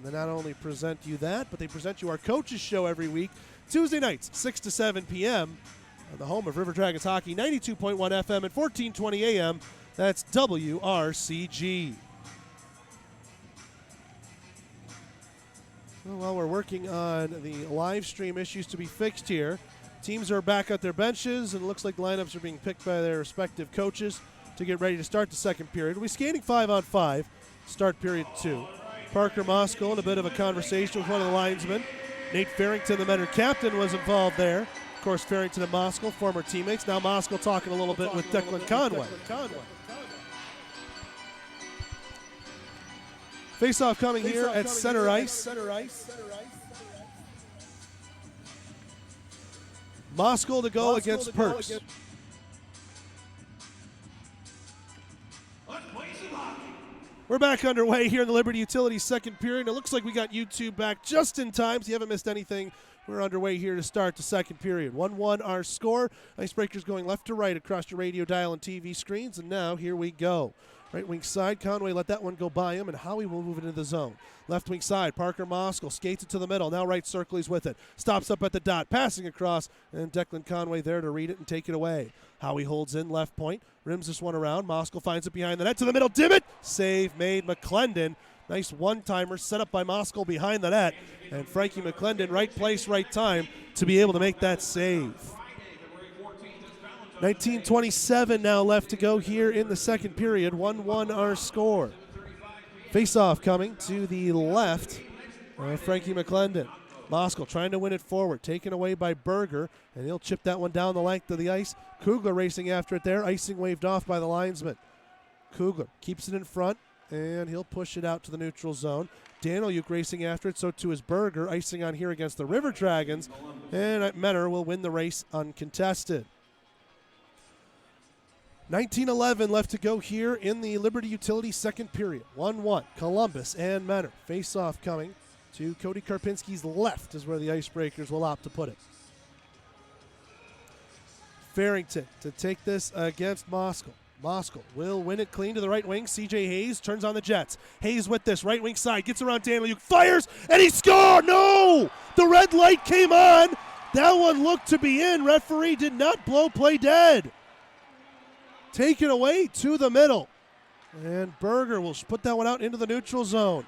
And they not only present you that, but they present you our coaches show every week, Tuesday nights, 6 to 7 p.m. on the home of River Dragons Hockey, 92.1 FM and 1420 AM. That's WRCG. Well, while we're working on the live stream issues to be fixed here, teams are back at their benches, and it looks like lineups are being picked by their respective coaches to get ready to start the second period. We'll be skating 5-on-5, start period 2. Parker Moskal in a bit of a conversation with one of the linesmen. Nate Farrington, the Mentor captain, was involved there. Of course, Farrington and Moskal, former teammates. Now Moskal talking a little bit with Declan Conway. Face-off coming here at center ice. Moskal to go against Perks. We're back underway here in the Liberty Utilities second period. It looks like we got YouTube back just in time, so you haven't missed anything. We're underway here to start the second period. 1-1 our score. Icebreakers going left to right across your radio dial and TV screens, and now here we go. Right wing side, Conway let that one go by him, and Howie will move it into the zone. Left wing side, Parker Moskal skates it to the middle. Now right circle, he's with it. Stops up at the dot, passing across, and Declan Conway there to read it and take it away. Howie holds in left point, rims this one around. Moskal finds it behind the net to the middle. Dimmitt! Save made McClendon. Nice one-timer set up by Moskal behind the net, and Frankie McClendon, right place, right time to be able to make that save. 19:27 now left to go here in the second period. 1-1 our score. Face-off coming to the left. Frankie McClendon. Moskal trying to win it forward. Taken away by Berger, and he'll chip that one down the length of the ice. Kugler racing after it there. Icing waved off by the linesman. Kugler keeps it in front, and he'll push it out to the neutral zone. Danieluk racing after it, so too is Berger. Icing on here against the River Dragons, and Menor will win the race uncontested. 19:11 left to go here in the Liberty Utilities second period. 1-1, Columbus and Menor. Face-off coming to Cody Karpinski's left is where the Icebreakers will opt to put it. Farrington to take this against Moskal. Moskal will win it clean to the right wing. C.J. Hayes turns on the Jets. Hayes with this right wing side, gets around Danieluk, fires, and he scored! No! The red light came on. That one looked to be in. Referee did not blow play dead. Taken away to the middle. And Berger will put that one out into the neutral zone.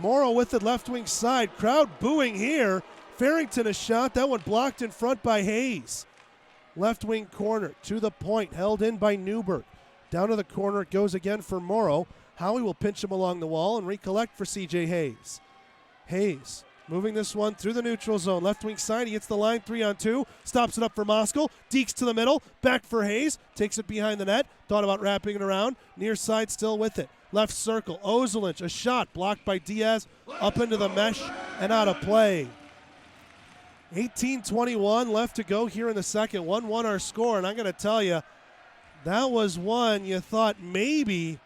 Morrow with it left wing side. Crowd booing here. Farrington a shot. That one blocked in front by Hayes. Left wing corner to the point. Held in by Newberg. Down to the corner it goes again for Morrow. Howie will pinch him along the wall and recollect for C.J. Hayes. Hayes moving this one through the neutral zone. Left wing side, he hits the line 3-on-2. Stops it up for Moskal. Deeks to the middle. Back for Hayes. Takes it behind the net. Thought about wrapping it around. Near side still with it. Left circle. Ozelinch, a shot blocked by Diaz. Up into the mesh and out of play. 18:21 left to go here in the second. 1-1 our score. And I'm going to tell you, that was one you thought maybe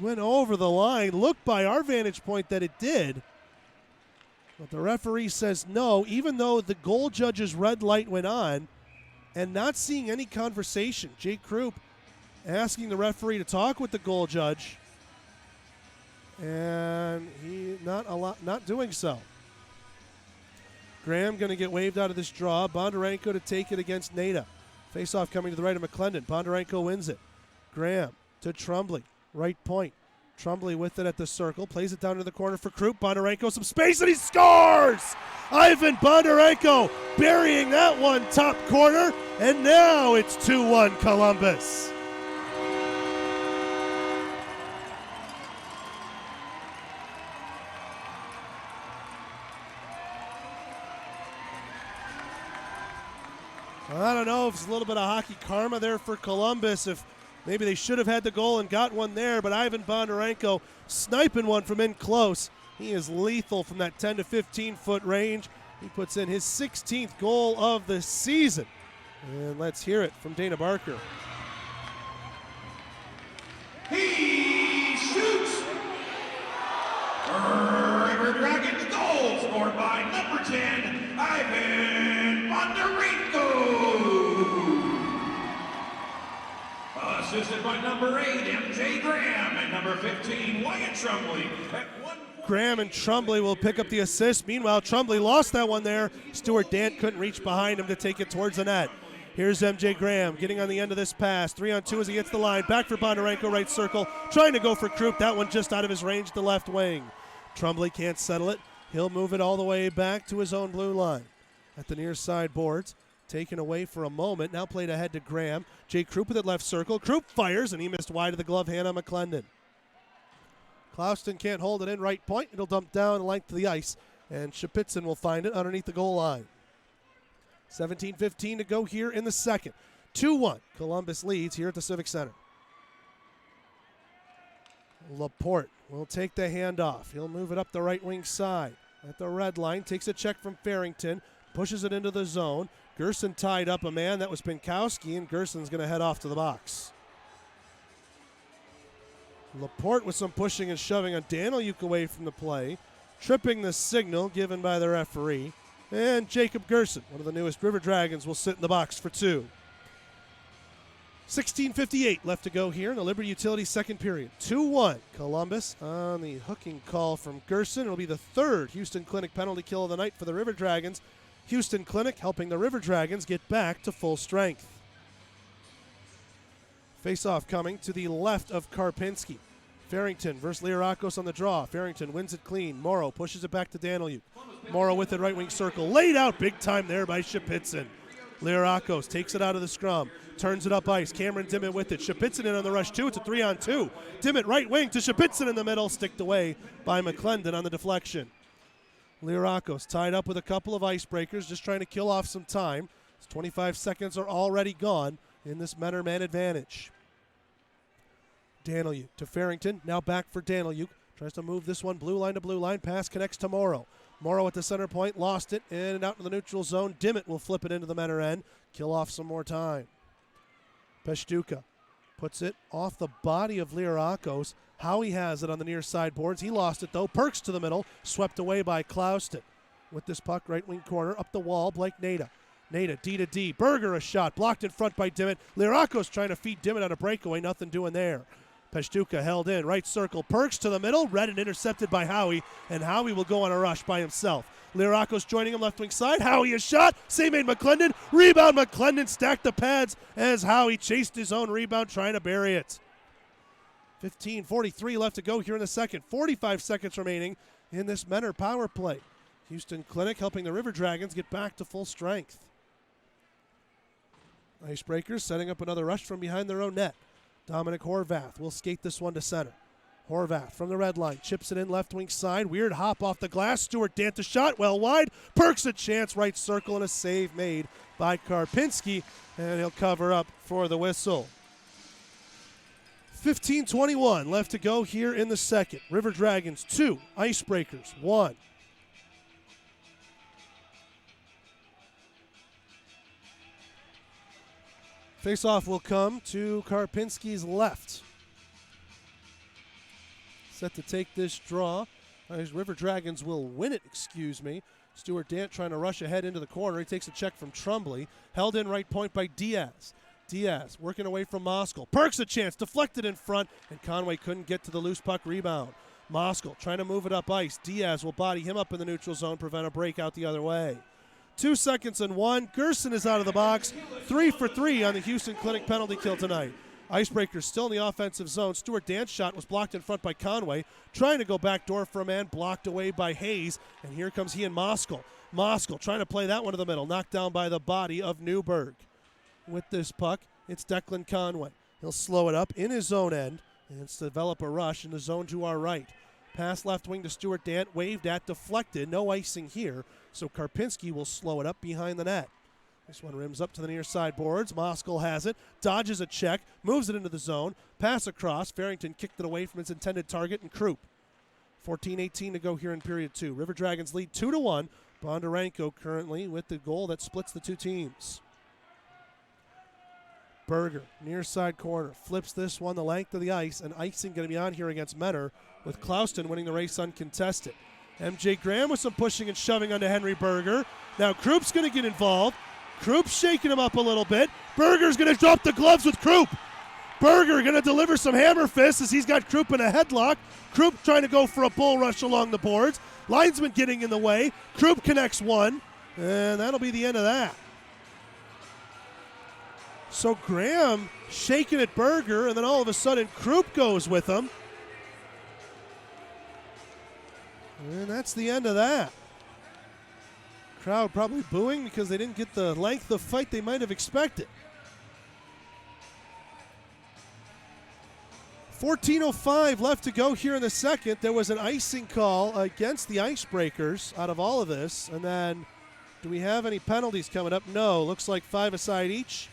went over the line. Looked by our vantage point that it did. But the referee says no, even though the goal judge's red light went on, and not seeing any conversation. Jake Krupp asking the referee to talk with the goal judge, and he not doing so. Graham going to get waved out of this draw. Bondarenko to take it against Nada. Face-off coming to the right of McClendon. Bondarenko wins it. Graham to Trombley, right point. Trombley with it at the circle, plays it down to the corner for Krupp. Bondarenko some space, and he scores! Ivan Bondarenko burying that one top corner, and now it's 2-1 Columbus. I don't know if it's a little bit of hockey karma there for Columbus, if maybe they should have had the goal and got one there, but Ivan Bondarenko sniping one from in close. He is lethal from that 10 to 15-foot range. He puts in his 16th goal of the season. And let's hear it from Dana Barker. He shoots! Riverdragons goal scored by number 10, Ivan Bondarenko. Assisted by number 8, MJ Graham, and number 15, Wyatt Trombley. Graham and Trumbley will pick up the assist. Meanwhile, Trumbley lost that one there. Stuart Dant couldn't reach behind him to take it towards the net. Here's MJ Graham getting on the end of this pass. 3-on-2 as he hits the line. Back for Bondarenko, right circle. Trying to go for Krupp. That one just out of his range, the left wing. Trumbley can't settle it. He'll move it all the way back to his own blue line. At the near side boards. Taken away for a moment. Now played ahead to Graham. Jay Krupp with it left circle. Krupp fires, and he missed wide of the glove hand on McClendon. Klauston can't hold it in right point. It'll dump down the length of the ice, and Shapitzin will find it underneath the goal line. 17:15 to go here in the second. 2-1. Columbus leads here at the Civic Center. Laporte will take the handoff. He'll move it up the right wing side. At the red line, takes a check from Farrington, pushes it into the zone. Gerson tied up a man. That was Pinkowski, and Gerson's going to head off to the box. Laporte with some pushing and shoving on Daniluk away from the play, tripping the signal given by the referee. And Jacob Gerson, one of the newest River Dragons, will sit in the box for two. 16:58 left to go here in the Liberty Utilities second period. 2-1. Columbus on the hooking call from Gerson. It'll be the third Houston Clinic penalty kill of the night for the River Dragons. Houston Clinic helping the River Dragons get back to full strength. Face-off coming to the left of Karpinski. Farrington versus Lirakos on the draw. Farrington wins it clean. Morrow pushes it back to Daniluk. Morrow with it right wing circle. Laid out big time there by Shapitzin. Lirakos takes it out of the scrum. Turns it up ice. Cameron Dimmitt with it. Shapitzin in on the rush too. It's a 3-on-2. Dimmitt right wing to Shapitzin in the middle. Sticked away by McClendon on the deflection. Lirakos tied up with a couple of icebreakers, just trying to kill off some time. 25 seconds are already gone in this Menor man advantage. Daniluk to Farrington, now back for Daniluk. Tries to move this one blue line to blue line. Pass connects to Morrow. Morrow at the center point, lost it, in and out in the neutral zone. Dimmitt will flip it into the Menor end, kill off some more time. Peshtuka puts it off the body of Lirakos. Howie has it on the near side boards. He lost it though. Perks to the middle, swept away by Klauston. With this puck, right wing corner, up the wall, Blake Nada. Nada, D to D. Berger a shot, blocked in front by Dimmitt. Lirakos trying to feed Dimmitt on a breakaway, nothing doing there. Peshtuka held in, right circle, Perks to the middle, read and intercepted by Howie, and Howie will go on a rush by himself. Lirakos joining him left wing side, Howie a shot, same made McClendon, rebound, McClendon stacked the pads as Howie chased his own rebound trying to bury it. 15:43 left to go here in the second, 45 seconds remaining in this Menor power play. Houston Clinic helping the River Dragons get back to full strength. Icebreakers setting up another rush from behind their own net. Dominic Horvath will skate this one to center. Horvath from the red line, chips it in left wing side. Weird hop off the glass. Stuart Dant a shot, well wide. Perks a chance, right circle, and a save made by Karpinski, and he'll cover up for the whistle. 15:21 left to go here in the second. River Dragons 2, Icebreakers 1. Face-off will come to Karpinski's left. Set to take this draw. River Dragons will win it, Stuart Dant trying to rush ahead into the corner. He takes a check from Trumbley. Held in right point by Diaz. Diaz working away from Moskal. Perks a chance, deflected in front, and Conway couldn't get to the loose puck rebound. Moskal trying to move it up ice. Diaz will body him up in the neutral zone, prevent a breakout the other way. 2 seconds and 1. Gerson is out of the box. 3 for 3 on the Houston Clinic penalty kill tonight. Icebreakers still in the offensive zone. Stuart Dant's shot was blocked in front by Conway. Trying to go backdoor for a man, blocked away by Hayes. And here comes he and Moskal. Moskal trying to play that one to the middle. Knocked down by the body of Newberg. With this puck, it's Declan Conway. He'll slow it up in his zone end. And it's to develop a rush in the zone to our right. Pass left wing to Stuart Dant. Waved at, deflected. No icing here. So Karpinski will slow it up behind the net. This one rims up to the near side boards. Moskal has it, dodges a check, moves it into the zone. Pass across. Farrington kicked it away from its intended target, and Krupp. 14:18 to go here in period 2. River Dragons lead 2-1. Bondarenko currently with the goal that splits the two teams. Berger, near side corner, flips this one the length of the ice, and icing going to be on here against Menor, with Klauston winning the race uncontested. MJ Graham with some pushing and shoving onto Henry Berger. Now Krupp's going to get involved. Krupp shaking him up a little bit. Berger's going to drop the gloves with Krupp. Berger going to deliver some hammer fists as he's got Krupp in a headlock. Krupp trying to go for a bull rush along the boards. Linesman getting in the way. Krupp connects one, and that'll be the end of that. So Graham shaking at Berger, and then all of a sudden Krupp goes with him. And that's the end of that. Crowd probably booing because they didn't get the length of fight they might have expected. 14:05 left to go here in the second. There was an icing call against the Ice Breakers out of all of this. And then, do we have any penalties coming up? No. Looks like 5 aside each.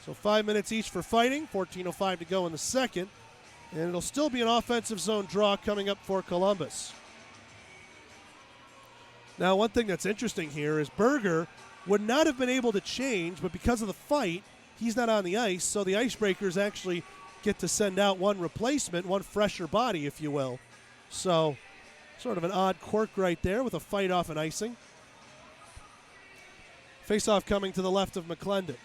So 5 minutes each for fighting. 14:05 to go in the second. And it'll still be an offensive zone draw coming up for Columbus. Now, one thing that's interesting here is Berger would not have been able to change, but because of the fight, he's not on the ice. So the Ice Breakers actually get to send out one replacement, one fresher body, if you will. So, sort of an odd quirk right there with a fight off and icing. Face-off coming to the left of McClendon.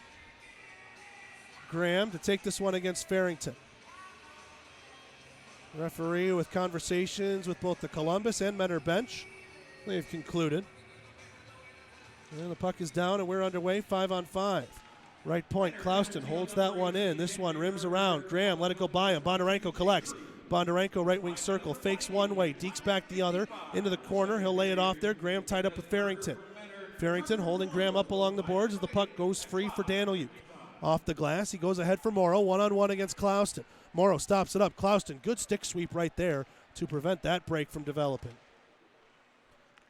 Graham to take this one against Farrington. Referee with conversations with both the Columbus and Mentor bench. They've concluded. And the puck is down, and we're underway, 5-on-5. Right point, Clouston holds that one in. This one rims around. Graham let it go by him. Bondarenko collects. Bondarenko right wing circle. Fakes one way, dekes back the other. Into the corner. He'll lay it off there. Graham tied up with Farrington. Farrington holding Graham up along the boards as the puck goes free for Daniluk. Off the glass, he goes ahead for Morrow. One-on-one against Clouston. Morrow stops it up. Clouston, good stick sweep right there to prevent that break from developing.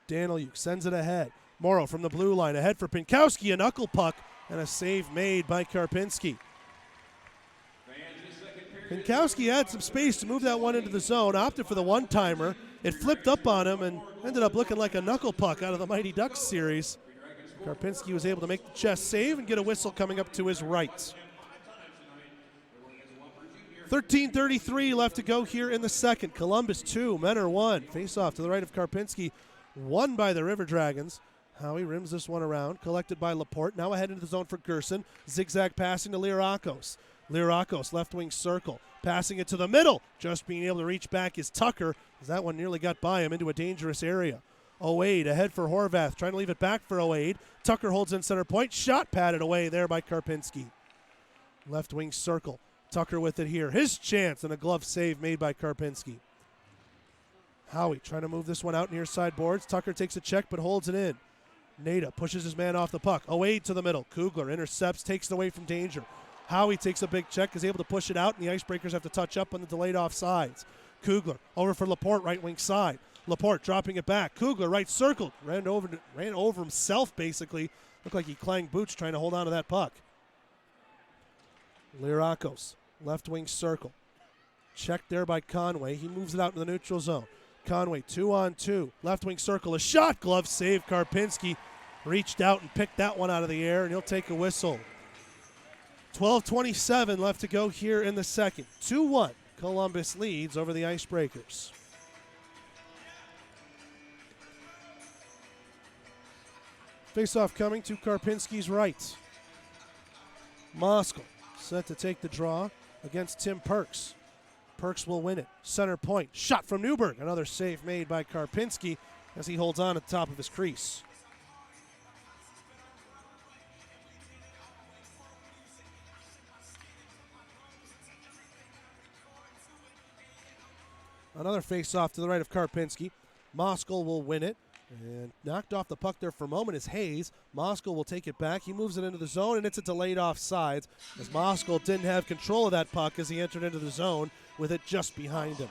Daniluk sends it ahead. Morrow from the blue line ahead for Pinkowski. A knuckle puck. And a save made by Karpinski. Pinkowski had some space to move that one into the zone, opted for the one-timer. It flipped up on him and ended up looking like a knuckle puck out of the Mighty Ducks series. Karpinski was able to make the chest save and get a whistle coming up to his right. 13:33 left to go here in the second. Columbus 2, Mentor 1. Face-off to the right of Karpinski, won by the Riverdragons. Howie rims this one around, collected by Laporte. Now ahead into the zone for Gerson. Zigzag passing to Lirakos. Lirakos, left wing circle. Passing it to the middle. Just being able to reach back is Tucker, as that one nearly got by him into a dangerous area. 08 ahead for Horvath, trying to leave it back for 08. Tucker holds in center point. Shot padded away there by Karpinski. Left wing circle. Tucker with it here. His chance, and a glove save made by Karpinski. Howie trying to move this one out near side boards. Tucker takes a check but holds it in. Nada pushes his man off the puck. 08 to the middle. Kugler intercepts, takes it away from danger. Howie takes a big check, is able to push it out, and the Icebreakers have to touch up on the delayed offsides. Kugler over for Laporte, right wing side. Laporte dropping it back. Kugler right circled. Ran over himself, basically. Looked like he clanged boots trying to hold on to that puck. Lirakos, left wing circle. Checked there by Conway. He moves it out in the neutral zone. Conway, 2-on-2. Left wing circle, a shot. Glove save. Karpinski reached out and picked that one out of the air, and he'll take a whistle. 12:27 left to go here in the second. 2-1. Columbus leads over the Icebreakers. Face-off coming to Karpinski's right. Moskal set to take the draw against Tim Perks. Perks will win it. Center point. Shot from Newberg. Another save made by Karpinski as he holds on at the top of his crease. Another face-off to the right of Karpinski. Moskal will win it. And knocked off the puck there for a moment is Hayes. Moskal will take it back. He moves it into the zone, and it's a delayed offsides as Moskal didn't have control of that puck as he entered into the zone with it just behind him.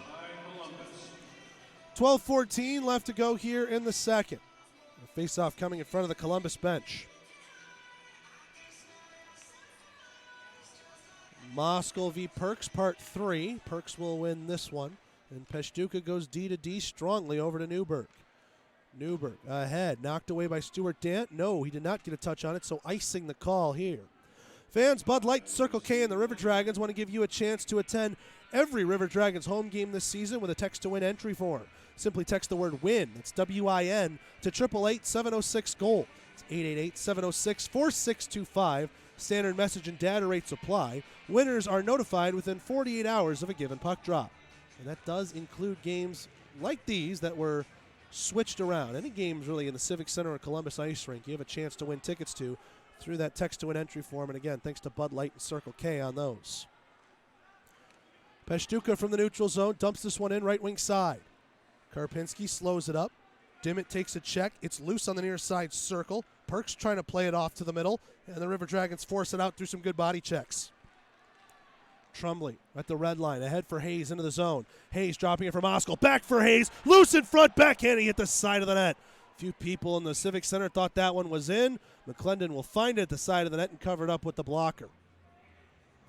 12:14 left to go here in the second. A face-off coming in front of the Columbus bench. Moskal v. Perks, part 3. Perks will win this one. And Peshduka goes D to D strongly over to Newberg. Newberg ahead, knocked away by Stuart Dant. No, he did not get a touch on it, so icing the call here. Fans, Bud Light, Circle K, and the River Dragons want to give you a chance to attend every River Dragons home game this season with a text-to-win entry form. Simply text the word WIN, that's W-I-N, to 888-706-GOAL. It's 888-706-4625. Standard message and data rates apply. Winners are notified within 48 hours of a given puck drop. And that does include games like these that were switched around. Any games really in the Civic Center or Columbus Ice Rink, you have a chance to win tickets to through that text-to-win entry form. And again, thanks to Bud Light and Circle K on those. Peshtuka from the neutral zone dumps this one in right wing side. Karpinski slows it up. Dimmitt takes a check. It's loose on the near side circle. Perks trying to play it off to the middle, and the River Dragons force it out through some good body checks. Trumley at the red line, ahead for Hayes into the zone. Hayes dropping it for Moskal. Back for Hayes. Loose in front, backhanding at the side of the net. A few people in the Civic Center thought that one was in. McClendon will find it at the side of the net and cover it up with the blocker.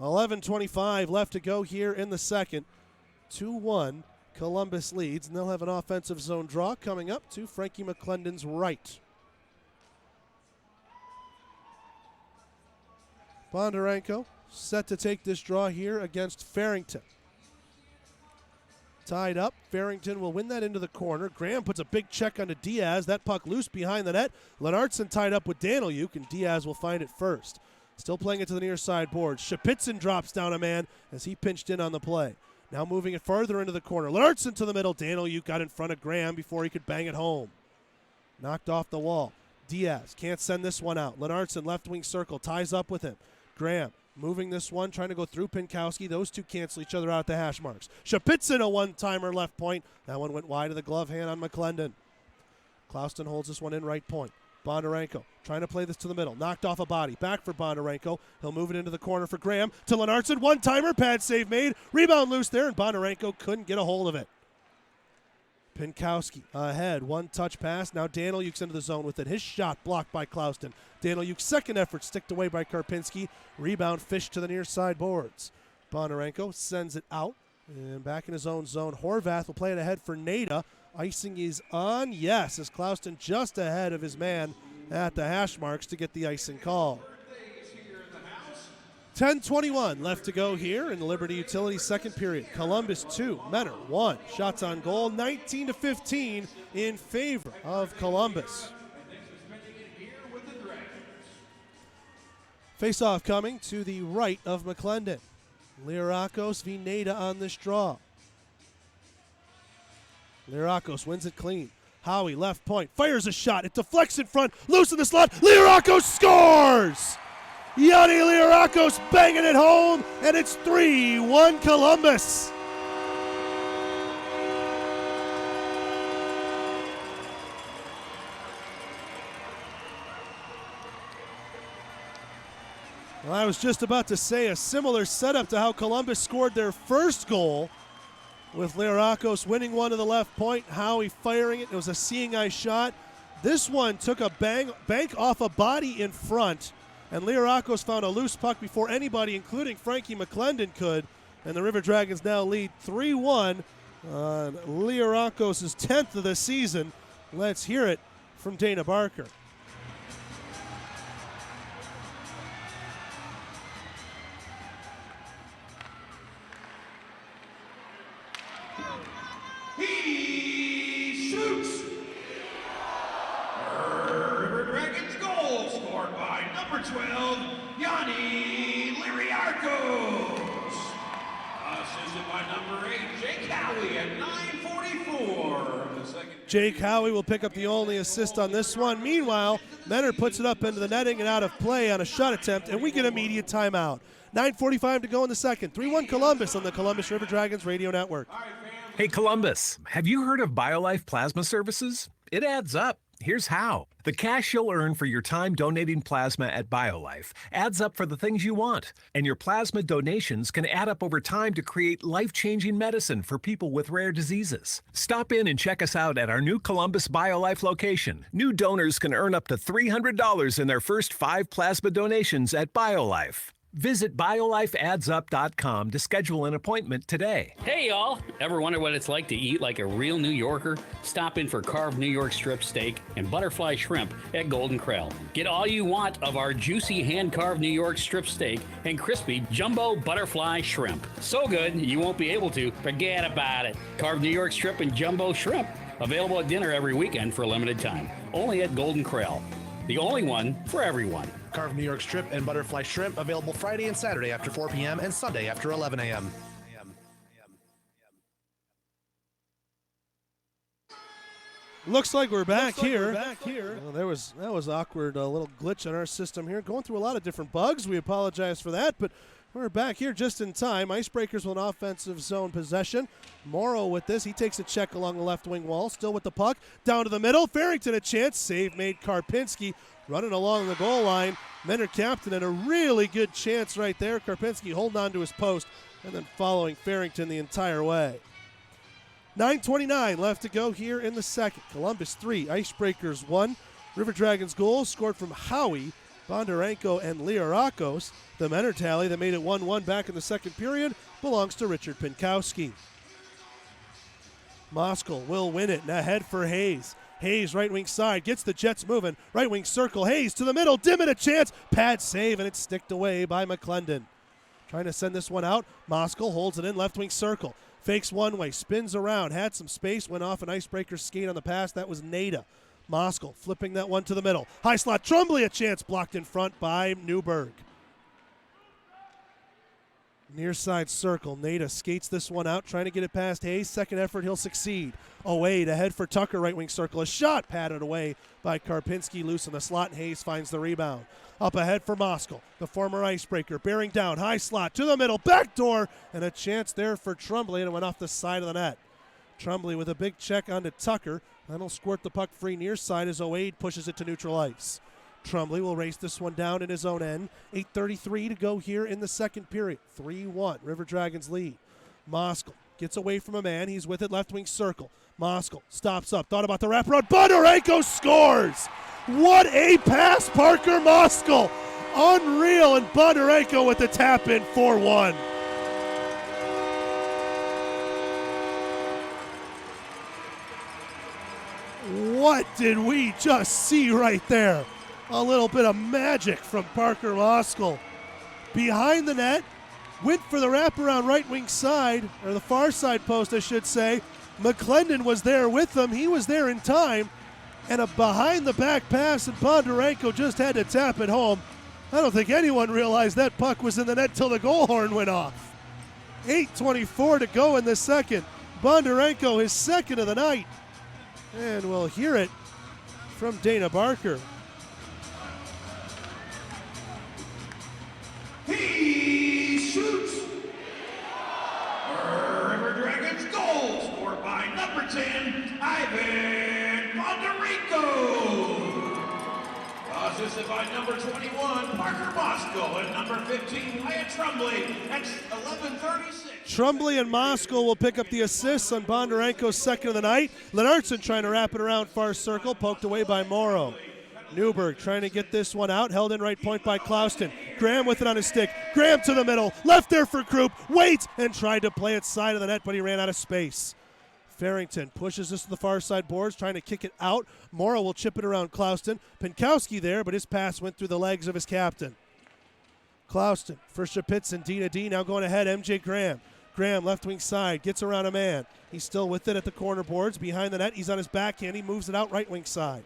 11:25 left to go here in the second. 2-1, Columbus leads, and they'll have an offensive zone draw coming up to Frankie McClendon's right. Bondarenko set to take this draw here against Farrington. Tied up, Farrington will win that into the corner. Graham puts a big check onto Diaz. That puck loose behind the net. Lennartson tied up with Danilyuk, and Diaz will find it first. Still playing it to the near side board. Shapitzin drops down a man as he pinched in on the play. Now moving it further into the corner. Lennartson to the middle. Danilyuk got in front of Graham before he could bang it home. Knocked off the wall. Diaz can't send this one out. Lennartson left wing circle, ties up with him. Graham moving this one, trying to go through Pinkowski. Those two cancel each other out at the hash marks. Shapitzin, a one-timer left point. That one went wide of the glove hand on McClendon. Klauston holds this one in right point. Bondarenko trying to play this to the middle. Knocked off a body. Back for Bondarenko. He'll move it into the corner for Graham. To Lennartson. One-timer. Pad save made. Rebound loose there, and Bondarenko couldn't get a hold of it. Pinkowski ahead. One-touch pass. Now Danilyuk's into the zone with it. His shot blocked by Klauston. Danilyuk's second effort sticked away by Karpinski. Rebound fished to the near side boards. Bondarenko sends it out. And back in his own zone. Horvath will play it ahead for Nada. Icing is on, yes, as Klauston just ahead of his man at the hash marks to get the icing call. 10:21 left to go here in the Liberty Utilities second period. Columbus 2, Menor 1. Shots on goal, 19-15 in favor of Columbus. Face-off coming to the right of McClendon. Lirakos v. Nada on this draw. Lirakos wins it clean. Howie, left point, fires a shot. It deflects in front, loose in the slot. Lirakos scores! Yanni Lirakos banging it home, and it's 3-1 Columbus. Well, I was just about to say a similar setup to how Columbus scored their first goal, with Lirakos winning one to the left point, Howie firing it. It was a seeing eye shot. This one took a bank off a body in front, and Lirakos found a loose puck before anybody, including Frankie McClendon, could. And the River Dragons now lead 3-1 on Lirakos' 10th of the season. Let's hear it from Dana Barker. He shoots! River Dragons goal scored by number 12, Yanni Lirakos. Assisted by number 8, Jake Howie at 9:44. The second. Jake Howie will pick up the only assist on this one. Meanwhile, Menor puts it up into the netting and out of play on a shot attempt, and we get immediate timeout. 9:45 to go in the second. 3-1 Columbus on the Columbus River Dragons Radio Network. Hey Columbus, have you heard of BioLife Plasma Services? It adds up. Here's how. The cash you'll earn for your time donating plasma at BioLife adds up for the things you want. And your plasma donations can add up over time to create life-changing medicine for people with rare diseases. Stop in and check us out at our new Columbus BioLife location. New donors can earn up to $300 in their first 5 plasma donations at BioLife. Visit biolifeadsup.com to schedule an appointment today. Hey y'all! Ever wonder what it's like to eat like a real New Yorker? Stop in for carved New York strip steak and butterfly shrimp at Golden Corral. Get all you want of our juicy hand-carved New York strip steak and crispy jumbo butterfly shrimp. So good, you won't be able to forget about it. Carved New York strip and jumbo shrimp. Available at dinner every weekend for a limited time. Only at Golden Corral. the only one for everyone. Carved New York strip and butterfly shrimp available Friday and Saturday after 4 p.m. and Sunday after 11 a.m. Looks like we're back here. Well, that was awkward. A little glitch in our system here. Going through a lot of different bugs. We apologize for that, but we're back here just in time. Icebreakers with an offensive zone possession. Morrow with this. He takes a check along the left wing wall. Still with the puck. Down to the middle. Farrington a chance. Save made. Karpinski running along the goal line. Menor captain and a really good chance right there. Karpinski holding on to his post and then following Farrington the entire way. 9:29 left to go here in the second. Columbus 3, Icebreakers 1. Riverdragons goals scored from Howie, Bondarenko, and Liarakos. The Menor tally that made it 1-1 back in the second period belongs to Richard Pinkowski. Moskal will win it and ahead for Hayes. Hayes right wing side gets the Jets moving. Right wing circle. Hayes to the middle. Dimmitt a chance. Pad save and it's sticked away by McClendon. Trying to send this one out. Moskal holds it in left wing circle. Fakes one way, spins around, had some space, went off an icebreaker skate on the pass. That was Nada. Moskal flipping that one to the middle. High slot, Trumbley a chance, blocked in front by Newberg. Near side circle, Nada skates this one out, trying to get it past Hayes. Second effort, he'll succeed. Away to head for Tucker, right wing circle. A shot patted away by Karpinski, loose in the slot, and Hayes finds the rebound. Up ahead for Moskal, the former icebreaker, bearing down, high slot to the middle, backdoor, and a chance there for Trumbley, and it went off the side of the net. Trumbley with a big check onto Tucker. That'll squirt the puck free near side as Oade pushes it to neutral ice. Trumbley will race this one down in his own end. 8:33 to go here in the second period. 3-1, River Dragons lead. Moskal gets away from a man. He's with it, left wing circle. Moskal stops up, thought about the wraparound. Bondarenko scores! What a pass, Parker Moskal! Unreal, and Bondarenko with the tap in 4-1. What did we just see right there? A little bit of magic from Parker Moskal. Behind the net, went for the wraparound right wing side, or the far side post, I should say. McClendon was there with them. He was there in time. And a behind-the-back pass, and Bondarenko just had to tap it home. I don't think anyone realized that puck was in the net till the goal horn went off. 8:24 to go in the second. Bondarenko, his second of the night. And we'll hear it from Dana Barker. He shoots. River Dragons goal scored by number 10, Ivan Bondarenko. Assisted by number 21, Parker Moskal, and number 15, Wyatt Trumbley at 11:36. Trumbley and Moskal will pick up the assists on Bondarenko's second of the night. Lenartson trying to wrap it around far circle, poked away by Morrow. Newberg trying to get this one out, held in right point by Klauston. Graham with it on his stick. Graham to the middle, left there for Krupp, waits, and tried to play it side of the net, but he ran out of space. Farrington pushes this to the far side boards, trying to kick it out. Morrow will chip it around Klauston. Pinkowski there, but his pass went through the legs of his captain. Klauston for Shapitzin, D to D, now going ahead, MJ Graham. Graham, left wing side, gets around a man. He's still with it at the corner boards. Behind the net, he's on his backhand. He moves it out right wing side.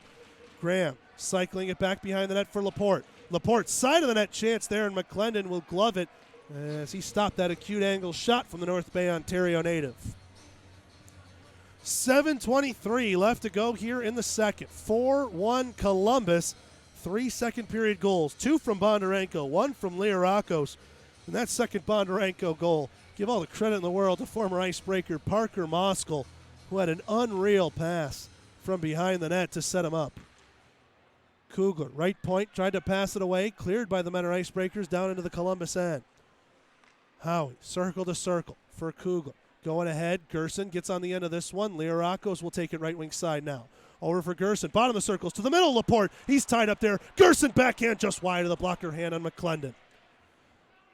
Graham cycling it back behind the net for Laporte. Laporte, side of the net chance there, and McClendon will glove it as he stopped that acute angle shot from the North Bay, Ontario native. 7:23 left to go here in the second. 4-1 Columbus. 3 second period goals. 2 from Bondarenko, 1 from Liarakos. And that second Bondarenko goal, give all the credit in the world to former icebreaker Parker Moskal, who had an unreal pass from behind the net to set him up. Kugler, right point, tried to pass it away, cleared by the Menor Icebreakers down into the Columbus end. Howie, circle to circle for Kugler. Going ahead, Gerson gets on the end of this one. Liarakos will take it right wing side now. Over for Gerson, bottom of the circles, to the middle, Laporte. He's tied up there. Gerson backhand just wide of the blocker hand on McClendon.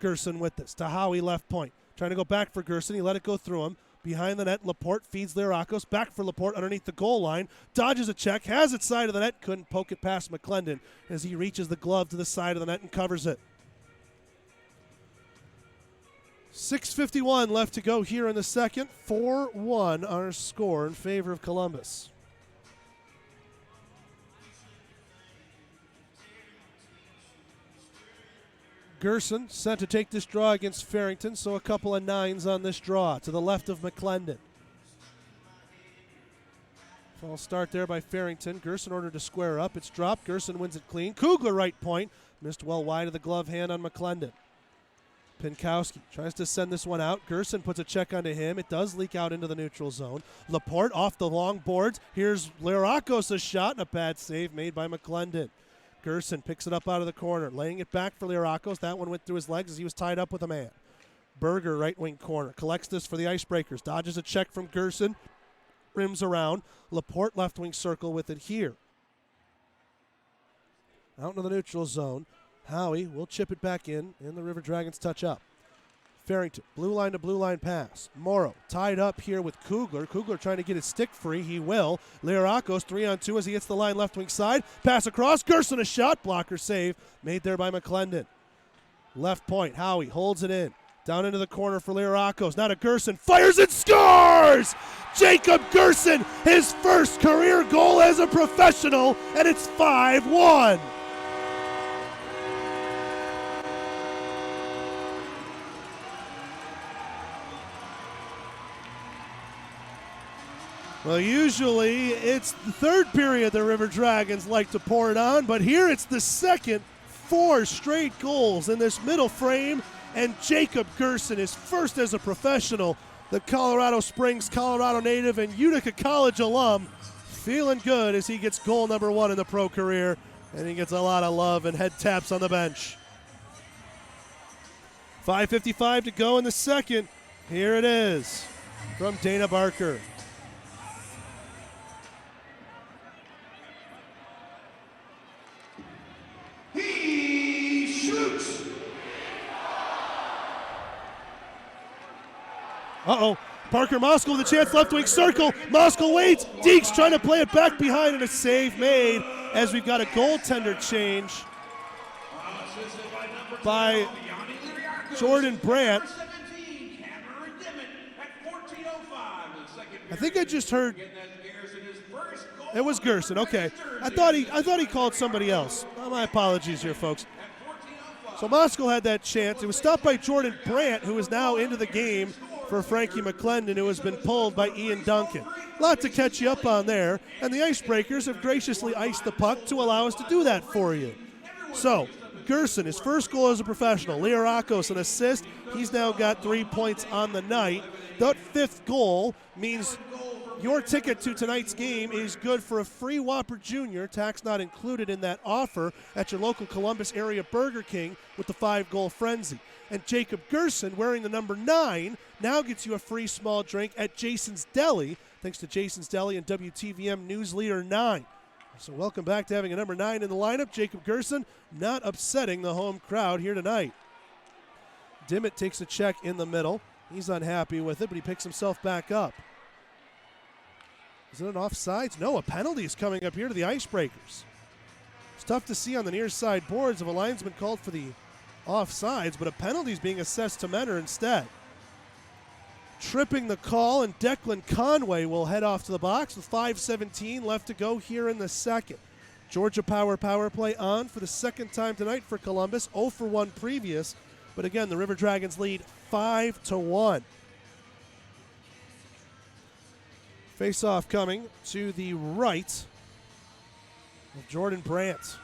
Gerson with this, to Howie left point. Trying to go back for Gerson, he let it go through him. Behind the net, Laporte feeds Liarakos. Back for Laporte underneath the goal line. Dodges a check, has it side of the net. Couldn't poke it past McClendon as he reaches the glove to the side of the net and covers it. 6:51 left to go here in the second. 4-1 our score in favor of Columbus. Gerson set to take this draw against Farrington, so a couple of 9s on this draw to the left of McClendon. False start there by Farrington. Gerson ordered to square up. It's dropped. Gerson wins it clean. Kugler right point. Missed well wide of the glove hand on McClendon. Pinkowski tries to send this one out. Gerson puts a check onto him. It does leak out into the neutral zone. Laporte off the long boards. Here's Lirakos' shot and a bad save made by McClendon. Gerson picks it up out of the corner, laying it back for Lirakos. That one went through his legs as he was tied up with a man. Berger, right wing corner, collects this for the Icebreakers. Dodges a check from Gerson. Rims around. Laporte left wing circle with it here. Out into the neutral zone. Howie will chip it back in, and the River Dragons touch up. Farrington, blue line to blue line pass. Morrow tied up here with Kugler. Kugler trying to get his stick free. He will. Lirakos 3-on-2 as he hits the line left wing side. Pass across. Gerson a shot. Blocker save made there by McClendon. Left point. Howie holds it in. Down into the corner for Lirakos. Now to Gerson. Fires and scores! Jacob Gerson, his first career goal as a professional, and it's 5-1. Well, usually it's the third period the River Dragons like to pour it on, but here it's the second. 4 straight goals in this middle frame, and Jacob Gerson is first as a professional. The Colorado Springs, Colorado native and Utica College alum, feeling good as he gets goal number 1 in the pro career, and he gets a lot of love and head taps on the bench. 5:55 to go in the second. Here it is from Dana Barker. He shoots. Uh-oh. Parker Moskal with a chance, left wing circle. Moskal waits. Deeks trying to play it back behind, and a save made as we've got a goaltender change by Jordan Brandt. I think I just heard it was Gerson. Okay, I thought he called somebody else. My apologies here, folks. So Moskal had that chance. It was stopped by Jordan Brandt, who is now into the game for Frankie McClendon, who has been pulled by Ian Duncan. A lot to catch you up on there, and the Icebreakers have graciously iced the puck to allow us to do that for you. So, Gerson, his first goal as a professional. Lirakos, an assist. He's now got 3 points on the night. That 5th goal means your ticket to tonight's game is good for a free Whopper Jr., tax not included in that offer, at your local Columbus area Burger King with the 5-goal frenzy. And Jacob Gerson, wearing the number 9, now gets you a free small drink at Jason's Deli, thanks to Jason's Deli and WTVM News Leader 9. So welcome back to having a number 9 in the lineup. Jacob Gerson not upsetting the home crowd here tonight. Dimmitt takes a check in the middle. He's unhappy with it, but he picks himself back up. Is it an offsides? No, a penalty is coming up here to the Icebreakers. It's tough to see on the near side boards if a linesman called for the offsides, but a penalty is being assessed to Menor instead. Tripping the call, and Declan Conway will head off to the box with 5:17 left to go here in the second. Georgia power play on for the second time tonight for Columbus, 0 for 1 previous, but again, the River Dragons lead 5-1. Face-off coming to the right of Jordan Brandt.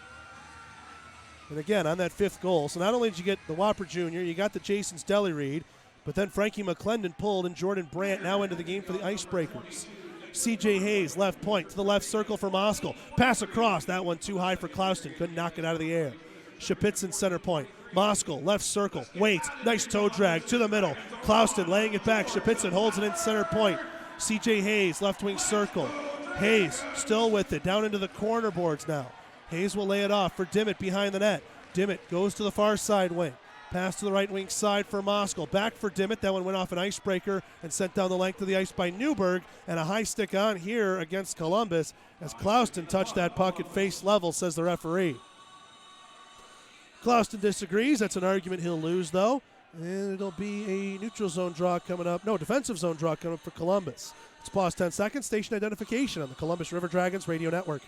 And again, on that 5th goal, so not only did you get the Whopper Jr., you got the Jason's Deli read, but then Frankie McClendon pulled, and Jordan Brandt now into the game for the Icebreakers. C.J. Hayes, left point, to the left circle for Moskal. Pass across, that one too high for Clouston, couldn't knock it out of the air. Shapitzin center point. Moskal, left circle, waits, nice toe drag to the middle. Clouston laying it back, Shapitzin holds it in center point. C.J. Hayes, left wing circle. Hayes still with it, down into the corner boards now. Hayes will lay it off for Dimmitt behind the net. Dimmitt goes to the far side wing. Pass to the right wing side for Moskal. Back for Dimmitt. That one went off an icebreaker and sent down the length of the ice by Newberg. And a high stick on here against Columbus as Clouston touched that puck at face level, says the referee. Clouston disagrees. That's an argument he'll lose, though. And it'll be a neutral zone draw coming up. No, defensive zone draw coming up for Columbus. Let's pause 10 seconds. Station identification on the Columbus River Dragons Radio Network.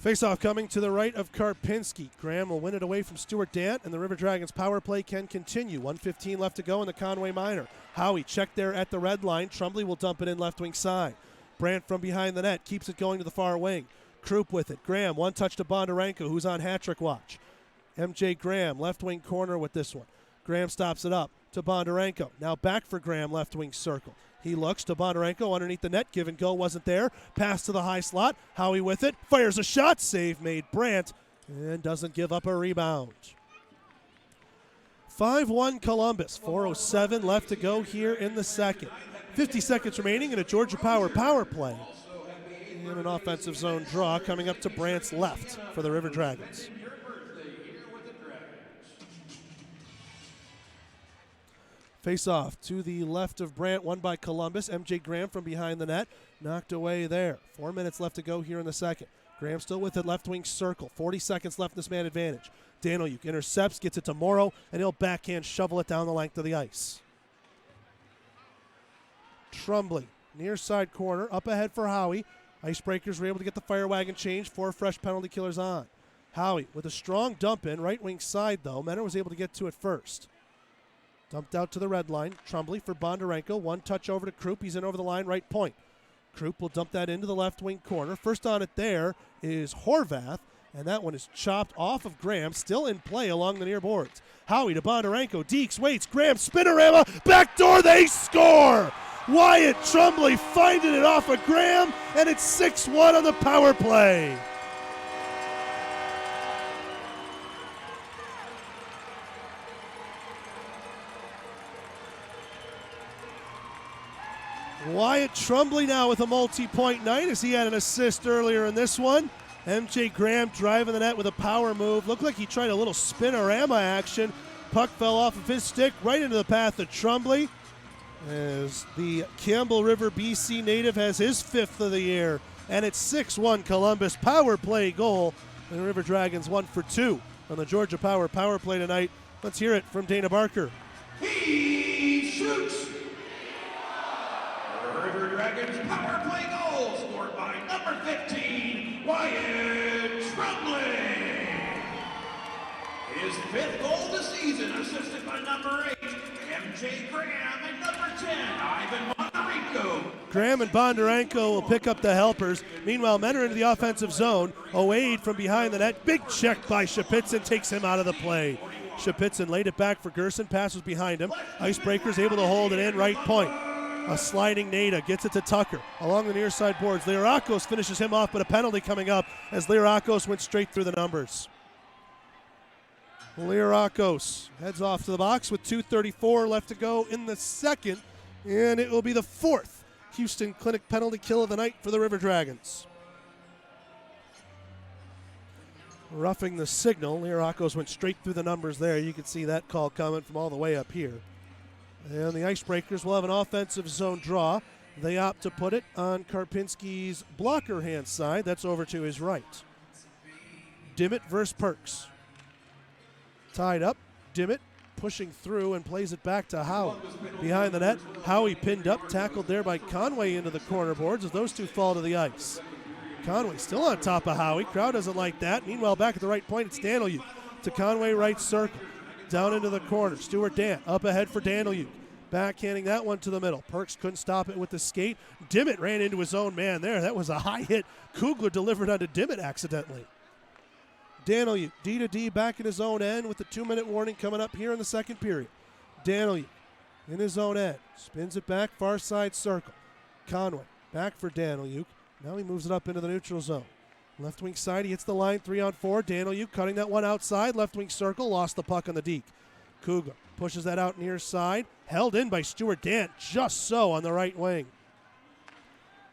Face-off coming to the right of Karpinski. Graham will win it away from Stuart Dant, and the River Dragons power play can continue. 1:15 left to go in the Conway Minor. Howie checked there at the red line. Trumbley will dump it in left wing side. Brandt from behind the net keeps it going to the far wing. Krupp with it. Graham, one touch to Bondarenko, who's on hat-trick watch. MJ Graham, left wing corner with this one. Graham stops it up to Bondarenko. Now back for Graham, left wing circle. He looks to Bondarenko underneath the net. Give and go wasn't there. Pass to the high slot. Howie with it. Fires a shot. Save made Brandt and doesn't give up a rebound. 5-1 Columbus. 4:07 left to go here in the second. 50 seconds remaining in a Georgia Power play. And an offensive zone draw coming up to Brandt's left for the River Dragons. Face-off to the left of Brandt, won by Columbus. MJ Graham from behind the net, knocked away there. 4 minutes left to go here in the second. Graham still with it, left wing circle. 40 seconds left in this man advantage. Daniluk intercepts, gets it to Morrow, and he'll backhand shovel it down the length of the ice. Trumbley, near side corner, up ahead for Howie. Icebreakers were able to get the fire wagon changed. 4 fresh penalty killers on. Howie with a strong dump in, right wing side though. Menner was able to get to it first. Dumped out to the red line. Trumbley for Bondarenko. One touch over to Krupp. He's in over the line, right point. Krupp will dump that into the left wing corner. First on it there is Horvath, and that one is chopped off of Graham. Still in play along the near boards. Howie to Bondarenko. Deeks waits. Graham spinorama. Backdoor. They score. Wyatt Trumbley finding it off of Graham, and it's 6-1 on the power play. Wyatt Trumbley now with a multi-point night as he had an assist earlier in this one. MJ Graham driving the net with a power move. Looked like he tried a little spinorama action. Puck fell off of his stick right into the path of Trumbley as the Campbell River, BC native has his 5th of the year. And it's 6-1 Columbus power play goal. And the River Dragons 1 for 2 on the Georgia power play tonight. Let's hear it from Dana Barker. He shoots! River Dragons power play goal scored by number 15, Wyatt Trumbley. His 5th goal this season, assisted by number 8, MJ Graham, and number 10, Ivan Bondarenko. Graham and Bondarenko will pick up the helpers. Meanwhile, Menner into the offensive zone. Oade from behind the net. Big check by Shapitzin takes him out of the play. Shapitzin laid it back for Gerson. Pass was behind him. Icebreakers able to hold it in right point. A sliding Nada gets it to Tucker along the near side boards. Lirakos finishes him off, but a penalty coming up as Lirakos went straight through the numbers. Lirakos heads off to the box with 2:34 left to go in the second, and it will be the 4th Houston Clinic penalty kill of the night for the River Dragons. Roughing the signal, Lirakos went straight through the numbers there. You can see that call coming from all the way up here. And the Icebreakers will have an offensive zone draw. They opt to put it on Karpinski's blocker hand side. That's over to his right. Dimmitt versus Perks. Tied up. Dimmitt pushing through and plays it back to Howie. Behind the net, Howie pinned up, tackled there by Conway into the corner boards as those two fall to the ice. Conway still on top of Howie. Crowd doesn't like that. Meanwhile, back at the right point, it's Daniluk to Conway right circle. Down into the corner. Stuart Dant up ahead for Daniluk. Backhanding that one to the middle. Perks couldn't stop it with the skate. Dimmitt ran into his own man there. That was a high hit. Kugler delivered onto Dimmitt accidentally. Daniluk, D to D back in his own end with the 2-minute warning coming up here in the second period. Daniluk in his own end. Spins it back, far side circle. Conway back for Daniluk. Now he moves it up into the neutral zone. Left wing side, he hits the line, 3-on-4. Daniluk cutting that one outside. Left wing circle, lost the puck on the deke. Kugler pushes that out near side. Held in by Stuart Dant, just so on the right wing.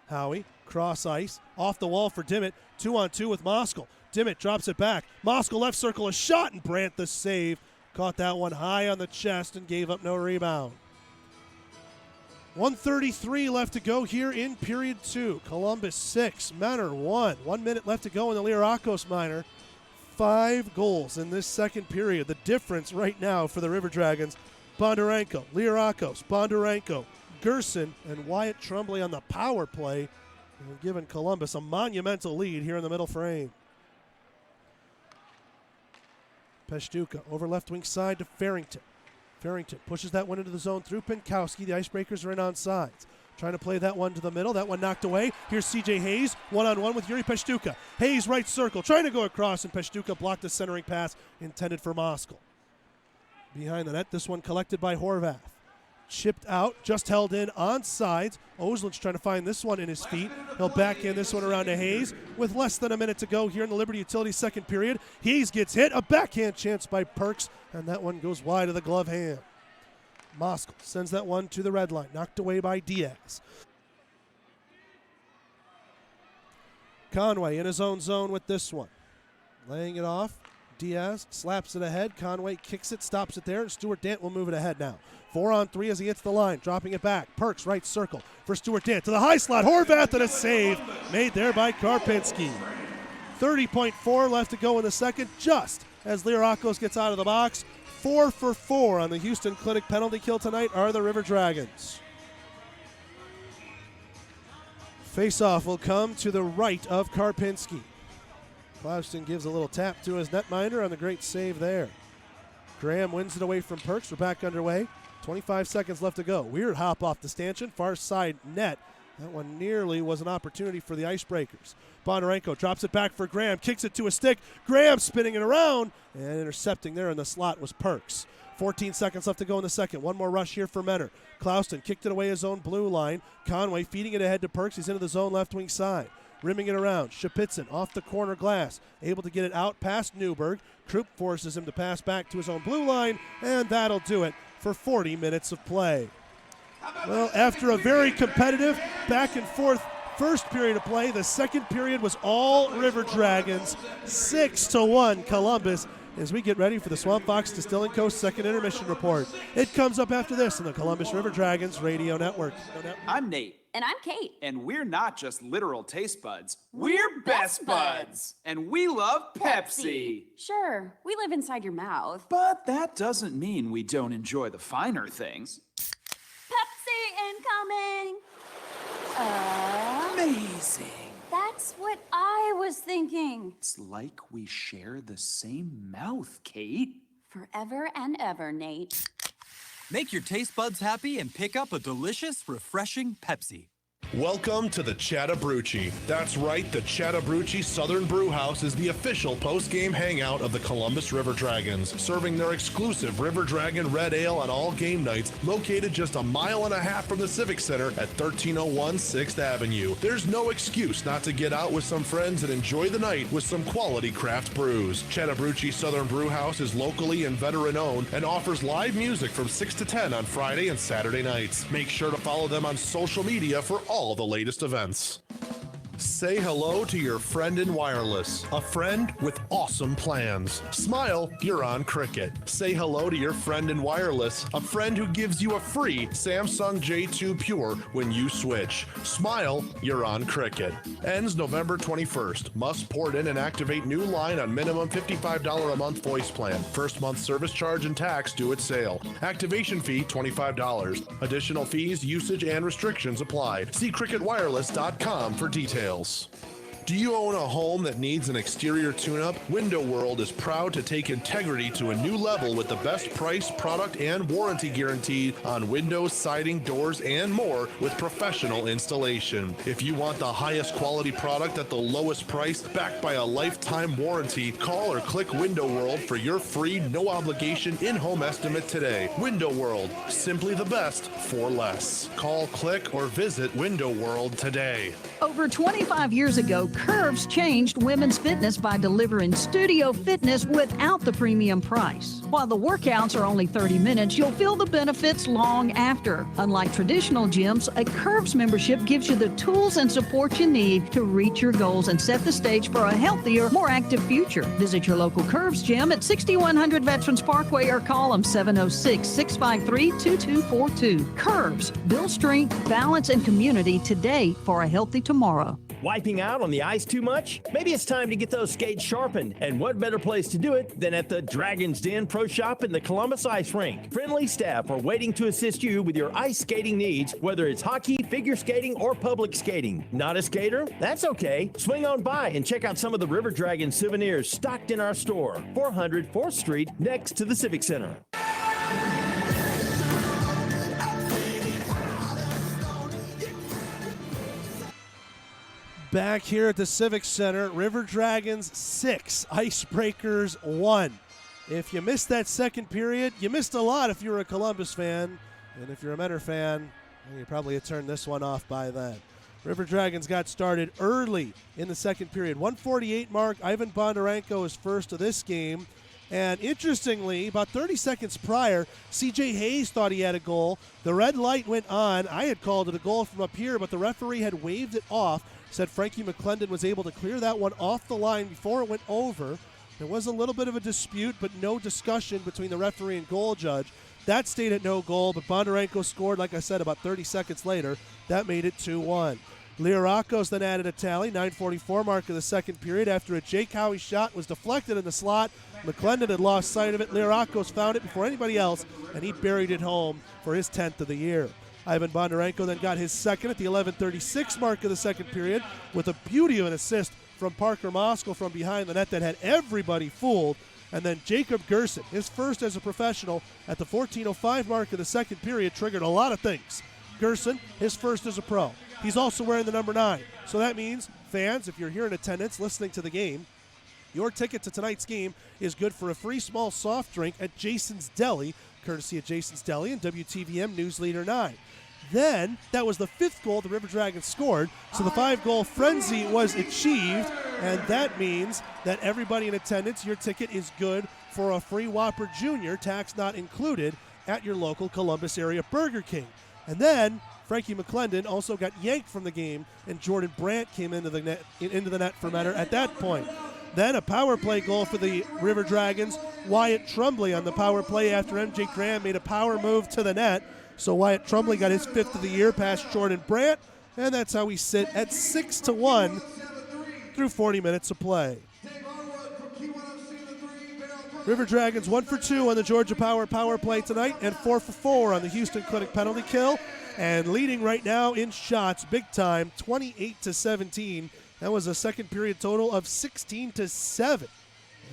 Howie, cross ice, off the wall for Dimmitt. 2-on-2 with Moskal. Dimmitt drops it back. Moskal left circle, a shot, and Brandt the save. Caught that one high on the chest and gave up no rebound. 1:33 left to go here in period 2. Columbus 6, Menor 1. 1 minute left to go in the Lirakos minor. 5 goals in this second period. The difference right now for the River Dragons, Bondarenko, Lirakos, Bondarenko, Gerson, and Wyatt Trumbley on the power play, and giving Columbus a monumental lead here in the middle frame. Peshtuka over left wing side to Farrington. Farrington pushes that one into the zone through Pinkowski. The Icebreakers are in on sides. Trying to play that one to the middle. That one knocked away. Here's CJ Hayes, one-on-one with Yuri Peshtuka. Hayes right circle, trying to go across, and Peshtuka blocked the centering pass intended for Moskal. Behind the net, this one collected by Horvath. Chipped out, just held in on sides. Oslin's trying to find this one in his feet. He'll back in this one around to Hayes with less than a minute to go here in the Liberty Utilities second period. Hayes gets hit, a backhand chance by Perks, and that one goes wide of the glove hand. Moskal sends that one to the red line, knocked away by Diaz. Conway in his own zone with this one. Laying it off. Diaz slaps it ahead. Conway kicks it, stops it there, and Stuart Dant will move it ahead now. 4-on-3 as he hits the line, dropping it back. Perks right circle for Stuart Dant to the high slot. Horvath and a save made there by Karpinski. 30.4 left to go in the second, just as Lirakos gets out of the box. 4 for 4 on the Houston Clinic penalty kill tonight are the River Dragons. Face-off will come to the right of Karpinski. Clouston gives a little tap to his netminder on the great save there. Graham wins it away from Perks. We're back underway. 25 seconds left to go. Weird hop off the stanchion, far side net. That one nearly was an opportunity for the Icebreakers. Bondarenko drops it back for Graham, kicks it to a stick. Graham spinning it around, and intercepting there in the slot was Perks. 14 seconds left to go in the second. One more rush here for Menor. Clouston kicked it away his own blue line. Conway feeding it ahead to Perks. He's into the zone left wing side. Rimming it around. Shapitzin off the corner glass. Able to get it out past Newberg. Krupp forces him to pass back to his own blue line, and that'll do it for 40 minutes of play. Well, after a very competitive back and forth first period of play, the second period was all River Dragons, 6-1 Columbus, as we get ready for the Swamp Fox Distilling Co. second intermission report. It comes up after this on the Columbus River Dragons Radio Network. I'm Nate. And I'm Kate. And we're not just literal taste buds. We're best buds. And we love Pepsi. Sure, we live inside your mouth. But that doesn't mean we don't enjoy the finer things. Pepsi incoming! Amazing. That's what I was thinking. It's like we share the same mouth, Kate. Forever and ever, Nate. Make your taste buds happy and pick up a delicious, refreshing Pepsi. Welcome to the Chattahoochee. That's right, the Chattahoochee Southern Brew House is the official post-game hangout of the Columbus River Dragons, serving their exclusive River Dragon Red Ale on all game nights, located just a mile and a half from the Civic Center at 1301 6th Avenue. There's no excuse not to get out with some friends and enjoy the night with some quality craft brews. Chattahoochee Southern Brew House is locally and veteran-owned and offers live music from 6 to 10 on Friday and Saturday nights. Make sure to follow them on social media for all the latest events. Say hello to your friend in wireless, a friend with awesome plans. Smile, you're on Cricket. Say hello to your friend in wireless, a friend who gives you a free Samsung J2 Pure when you switch. Smile, you're on Cricket. Ends November 21st. Must port in and activate new line on minimum $55 a month voice plan. First month service charge and tax due at sale. Activation fee $25. Additional fees, usage, and restrictions apply. See cricketwireless.com for details. Do you own a home that needs an exterior tune-up? Window World is proud to take integrity to a new level with the best price, product, and warranty guaranteed on windows, siding, doors, and more with professional installation. If you want the highest quality product at the lowest price, backed by a lifetime warranty, call or click Window World for your free, no-obligation in-home estimate today. Window World, simply the best for less. Call, click, or visit Window World today. Over 25 years ago, Curves changed women's fitness by delivering studio fitness without the premium price. While the workouts are only 30 minutes, you'll feel the benefits long after. Unlike traditional gyms, a Curves membership gives you the tools and support you need to reach your goals and set the stage for a healthier, more active future. Visit your local Curves gym at 6100 Veterans Parkway or call them 706-653-2242. Curves, build strength, balance, and community today for a healthy tomorrow. Wiping out on the ice too much? Maybe it's time to get those skates sharpened. And what better place to do it than at the Dragon's Den Pro Shop in the Columbus Ice Rink? Friendly staff are waiting to assist you with your ice skating needs, whether it's hockey, figure skating, or public skating. Not a skater? That's okay. Swing on by and check out some of the River Dragon souvenirs stocked in our store, 400 4th Street, next to the Civic Center. Back here at the Civic Center, River Dragons 6, Ice Breakers 1. If you missed that second period, you missed a lot if you're a Columbus fan. And if you're a Menor fan, well, you probably had turned this one off by then. River Dragons got started early in the second period. 1:48 mark, Ivan Bondarenko is first of this game. And interestingly, about 30 seconds prior, C.J. Hayes thought he had a goal. The red light went on. I had called it a goal from up here, but the referee had waved it off. Said Frankie McClendon was able to clear that one off the line before it went over. There was a little bit of a dispute, but no discussion between the referee and goal judge. That stayed at no goal, but Bondarenko scored, like I said, about 30 seconds later. That made it 2-1. Lirakos then added a tally, 9:44 mark of the second period, after a Jake Howie shot was deflected in the slot. McClendon had lost sight of it. Lirakos found it before anybody else, and he buried it home for his 10th of the year. Ivan Bondarenko then got his second at the 11:36 mark of the second period with a beauty of an assist from Parker Moskal from behind the net that had everybody fooled. And then Jacob Gerson, his first as a professional at the 14:05 mark of the second period, triggered a lot of things. Gerson, his first as a pro. He's also wearing the number 9. So that means, fans, if you're here in attendance listening to the game, your ticket to tonight's game is good for a free small soft drink at Jason's Deli, courtesy of Jason's Deli and WTVM News Leader 9. Then, that was the 5th goal the River Dragons scored, so the 5-goal frenzy was achieved, and that means that everybody in attendance, your ticket is good for a free Whopper Jr., tax not included, at your local Columbus area Burger King. And then, Frankie McClendon also got yanked from the game, and Jordan Brandt came into the net for Menor at that point. Then a power play goal for the River Dragons. Wyatt Trumbley on the power play after MJ Graham made a power move to the net. So Wyatt Trumbley got his 5th of the year past Jordan Brandt, and that's how we sit at 6-1 through 40 minutes of play. River Dragons 1 for 2 on the Georgia Power play tonight, and 4 for 4 on the Houston Clinic penalty kill, and leading right now in shots big time, 28-17. That was a second period total of 16-7.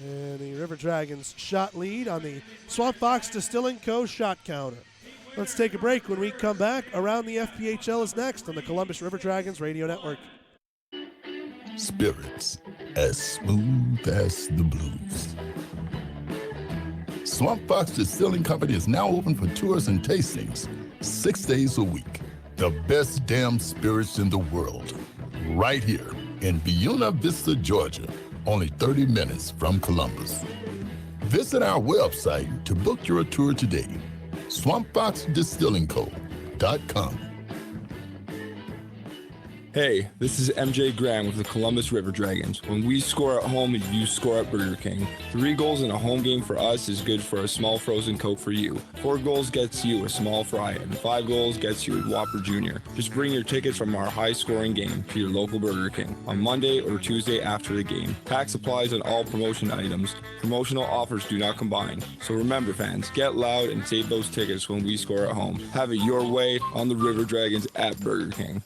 And the River Dragons shot lead on the Swamp Fox Distilling Co. shot counter. Let's take a break. When we come back, Around the FPHL is next on the Columbus River Dragons Radio Network. Spirits as smooth as the blues. Swamp Fox Distilling Company is now open for tours and tastings 6 days a week. The best damn spirits in the world. Right here in Buena Vista, Georgia. Only 30 minutes from Columbus. Visit our website to book your tour today. SwampFoxDistillingCo.com. Hey, this is MJ Graham with the Columbus River Dragons. When we score at home, you score at Burger King. 3 goals in a home game for us is good for a small frozen Coke for you. 4 goals gets you a small fry, and 5 goals gets you a Whopper Jr. Just bring your tickets from our high-scoring game to your local Burger King on Monday or Tuesday after the game. Tax applies on all promotion items. Promotional offers do not combine. So remember, fans, get loud and save those tickets when we score at home. Have it your way on the River Dragons at Burger King.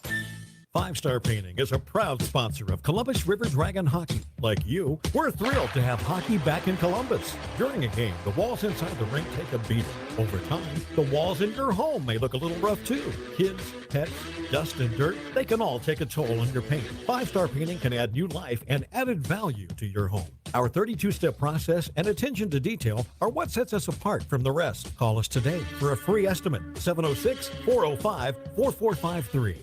5 Star Painting is a proud sponsor of Columbus River Dragon Hockey. Like you, we're thrilled to have hockey back in Columbus. During a game, the walls inside the rink take a beating. Over time, the walls in your home may look a little rough too. Kids, pets, dust and dirt, they can all take a toll on your paint. 5 Star Painting can add new life and added value to your home. Our 32-step process and attention to detail are what sets us apart from the rest. Call us today for a free estimate, 706-405-4453.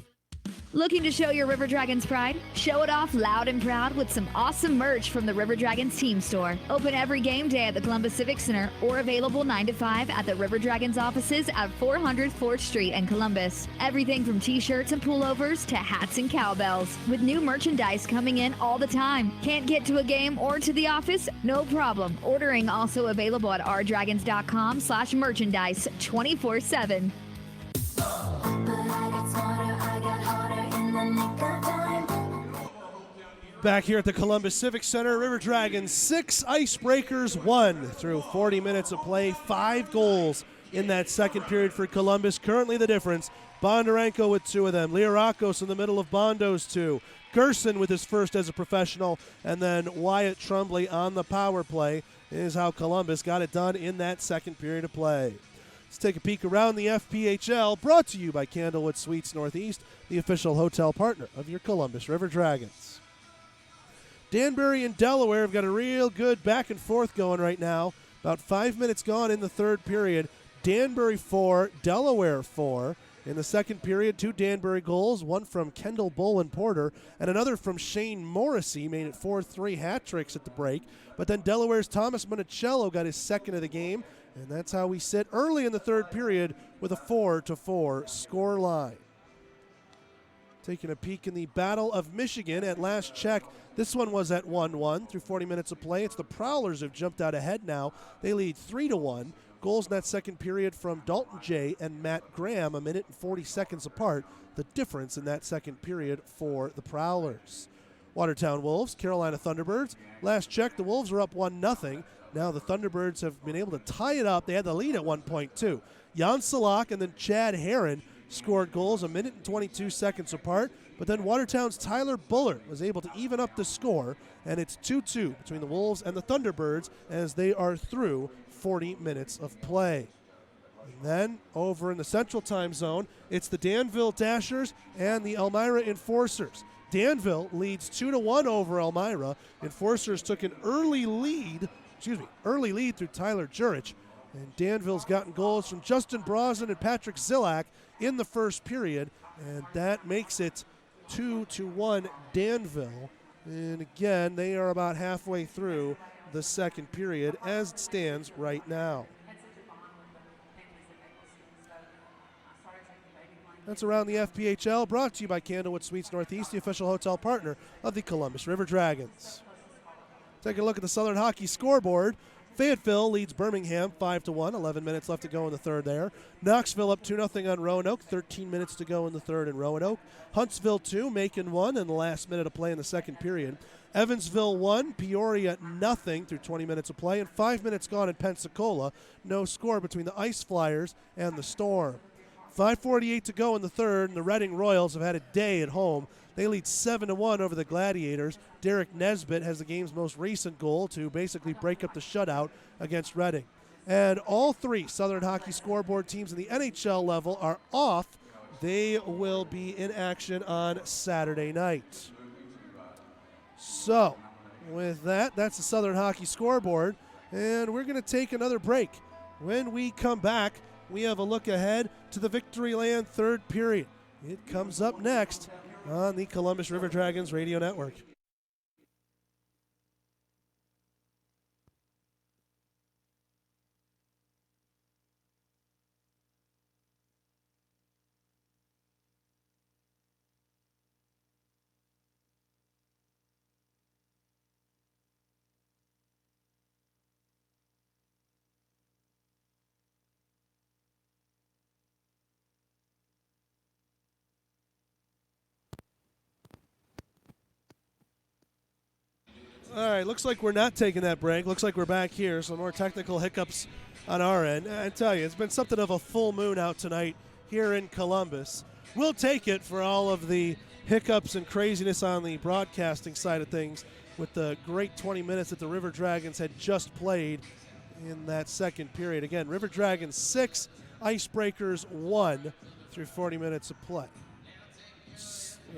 Looking to show your River Dragons pride? Show it off loud and proud with some awesome merch from the River Dragons team store. Open every game day at the Columbus Civic Center or available 9 to 5 at the River Dragons offices at 400 4th Street in Columbus. Everything from t-shirts and pullovers to hats and cowbells, with new merchandise coming in all the time. Can't get to a game or to the office? No problem. Ordering also available at rdragons.com/merchandise 24/7. Back here at the Columbus Civic Center, River Dragons 6, Ice Breakers 1 through 40 minutes of play. 5 goals in that second period for Columbus. Currently the difference, Bondarenko with 2 of them. Liarakos in the middle of Bondo's 2. Gerson with his first as a professional. And then Wyatt Trumbley on the power play is how Columbus got it done in that second period of play. Let's take a peek around the FPHL, brought to you by Candlewood Suites Northeast, the official hotel partner of your Columbus River Dragons. Danbury and Delaware have got a real good back and forth going right now. About 5 minutes gone in the third period. Danbury 4, Delaware 4. In the second period, 2 Danbury goals, one from Kendall Bolin Porter and another from Shane Morrissey, made it 4-3 hat tricks at the break. But then Delaware's Thomas Monicello got his second of the game, and that's how we sit early in the third period with a 4-4 score line. Taking a peek in the Battle of Michigan at last check. This one was at 1-1 through 40 minutes of play. It's the Prowlers who've jumped out ahead now. They lead 3-1. Goals in that second period from Dalton Jay and Matt Graham, a minute and 40 seconds apart. The difference in that second period for the Prowlers. Watertown Wolves, Carolina Thunderbirds. Last check, the Wolves are up 1-0. Now the Thunderbirds have been able to tie it up. They had the lead at one point too. Jan Salak and then Chad Herron scored goals a minute and 22 seconds apart. But then Watertown's Tyler Bullard was able to even up the score, and it's 2-2 between the Wolves and the Thunderbirds as they are through 40 minutes of play. And then over in the Central Time Zone, it's the Danville Dashers and the Elmira Enforcers. Danville leads 2-1 over Elmira. Enforcers took an early lead through Tyler Jurich. And Danville's gotten goals from Justin Brosnan and Patrick Zillak in the first period, and that makes it 2-1 Danville. And again, they are about halfway through the second period as it stands right now. That's around the FPHL, brought to you by Candlewood Suites Northeast, the official hotel partner of the Columbus River Dragons. Taking a look at the Southern Hockey scoreboard. Fayetteville leads Birmingham 5-1, 11 minutes left to go in the third there. Knoxville up 2-0 on Roanoke, 13 minutes to go in the third in Roanoke. Huntsville 2, Macon 1 in the last minute of play in the second period. Evansville 1, Peoria 0 through 20 minutes of play, and 5 minutes gone in Pensacola. No score between the Ice Flyers and the Storm. 5:48 to go in the third, and the Reading Royals have had a day at home. They lead 7-1 over the Gladiators. Derek Nesbitt has the game's most recent goal to basically break up the shutout against Reading. And all 3 Southern Hockey scoreboard teams in the NHL level are off. They will be in action on Saturday night. So, with that, that's the Southern Hockey scoreboard. And we're going to take another break. When we come back, we have a look ahead to the Victoryland third period. It comes up next on the Columbus River Dragons Radio Network. All right, looks like we're not taking that break. Looks like we're back here. Some more technical hiccups on our end. I tell you, it's been something of a full moon out tonight here in Columbus. We'll take it for all of the hiccups and craziness on the broadcasting side of things with the great 20 minutes that the River Dragons had just played in that second period. Again, River Dragons 6, Icebreakers 1 through 40 minutes of play.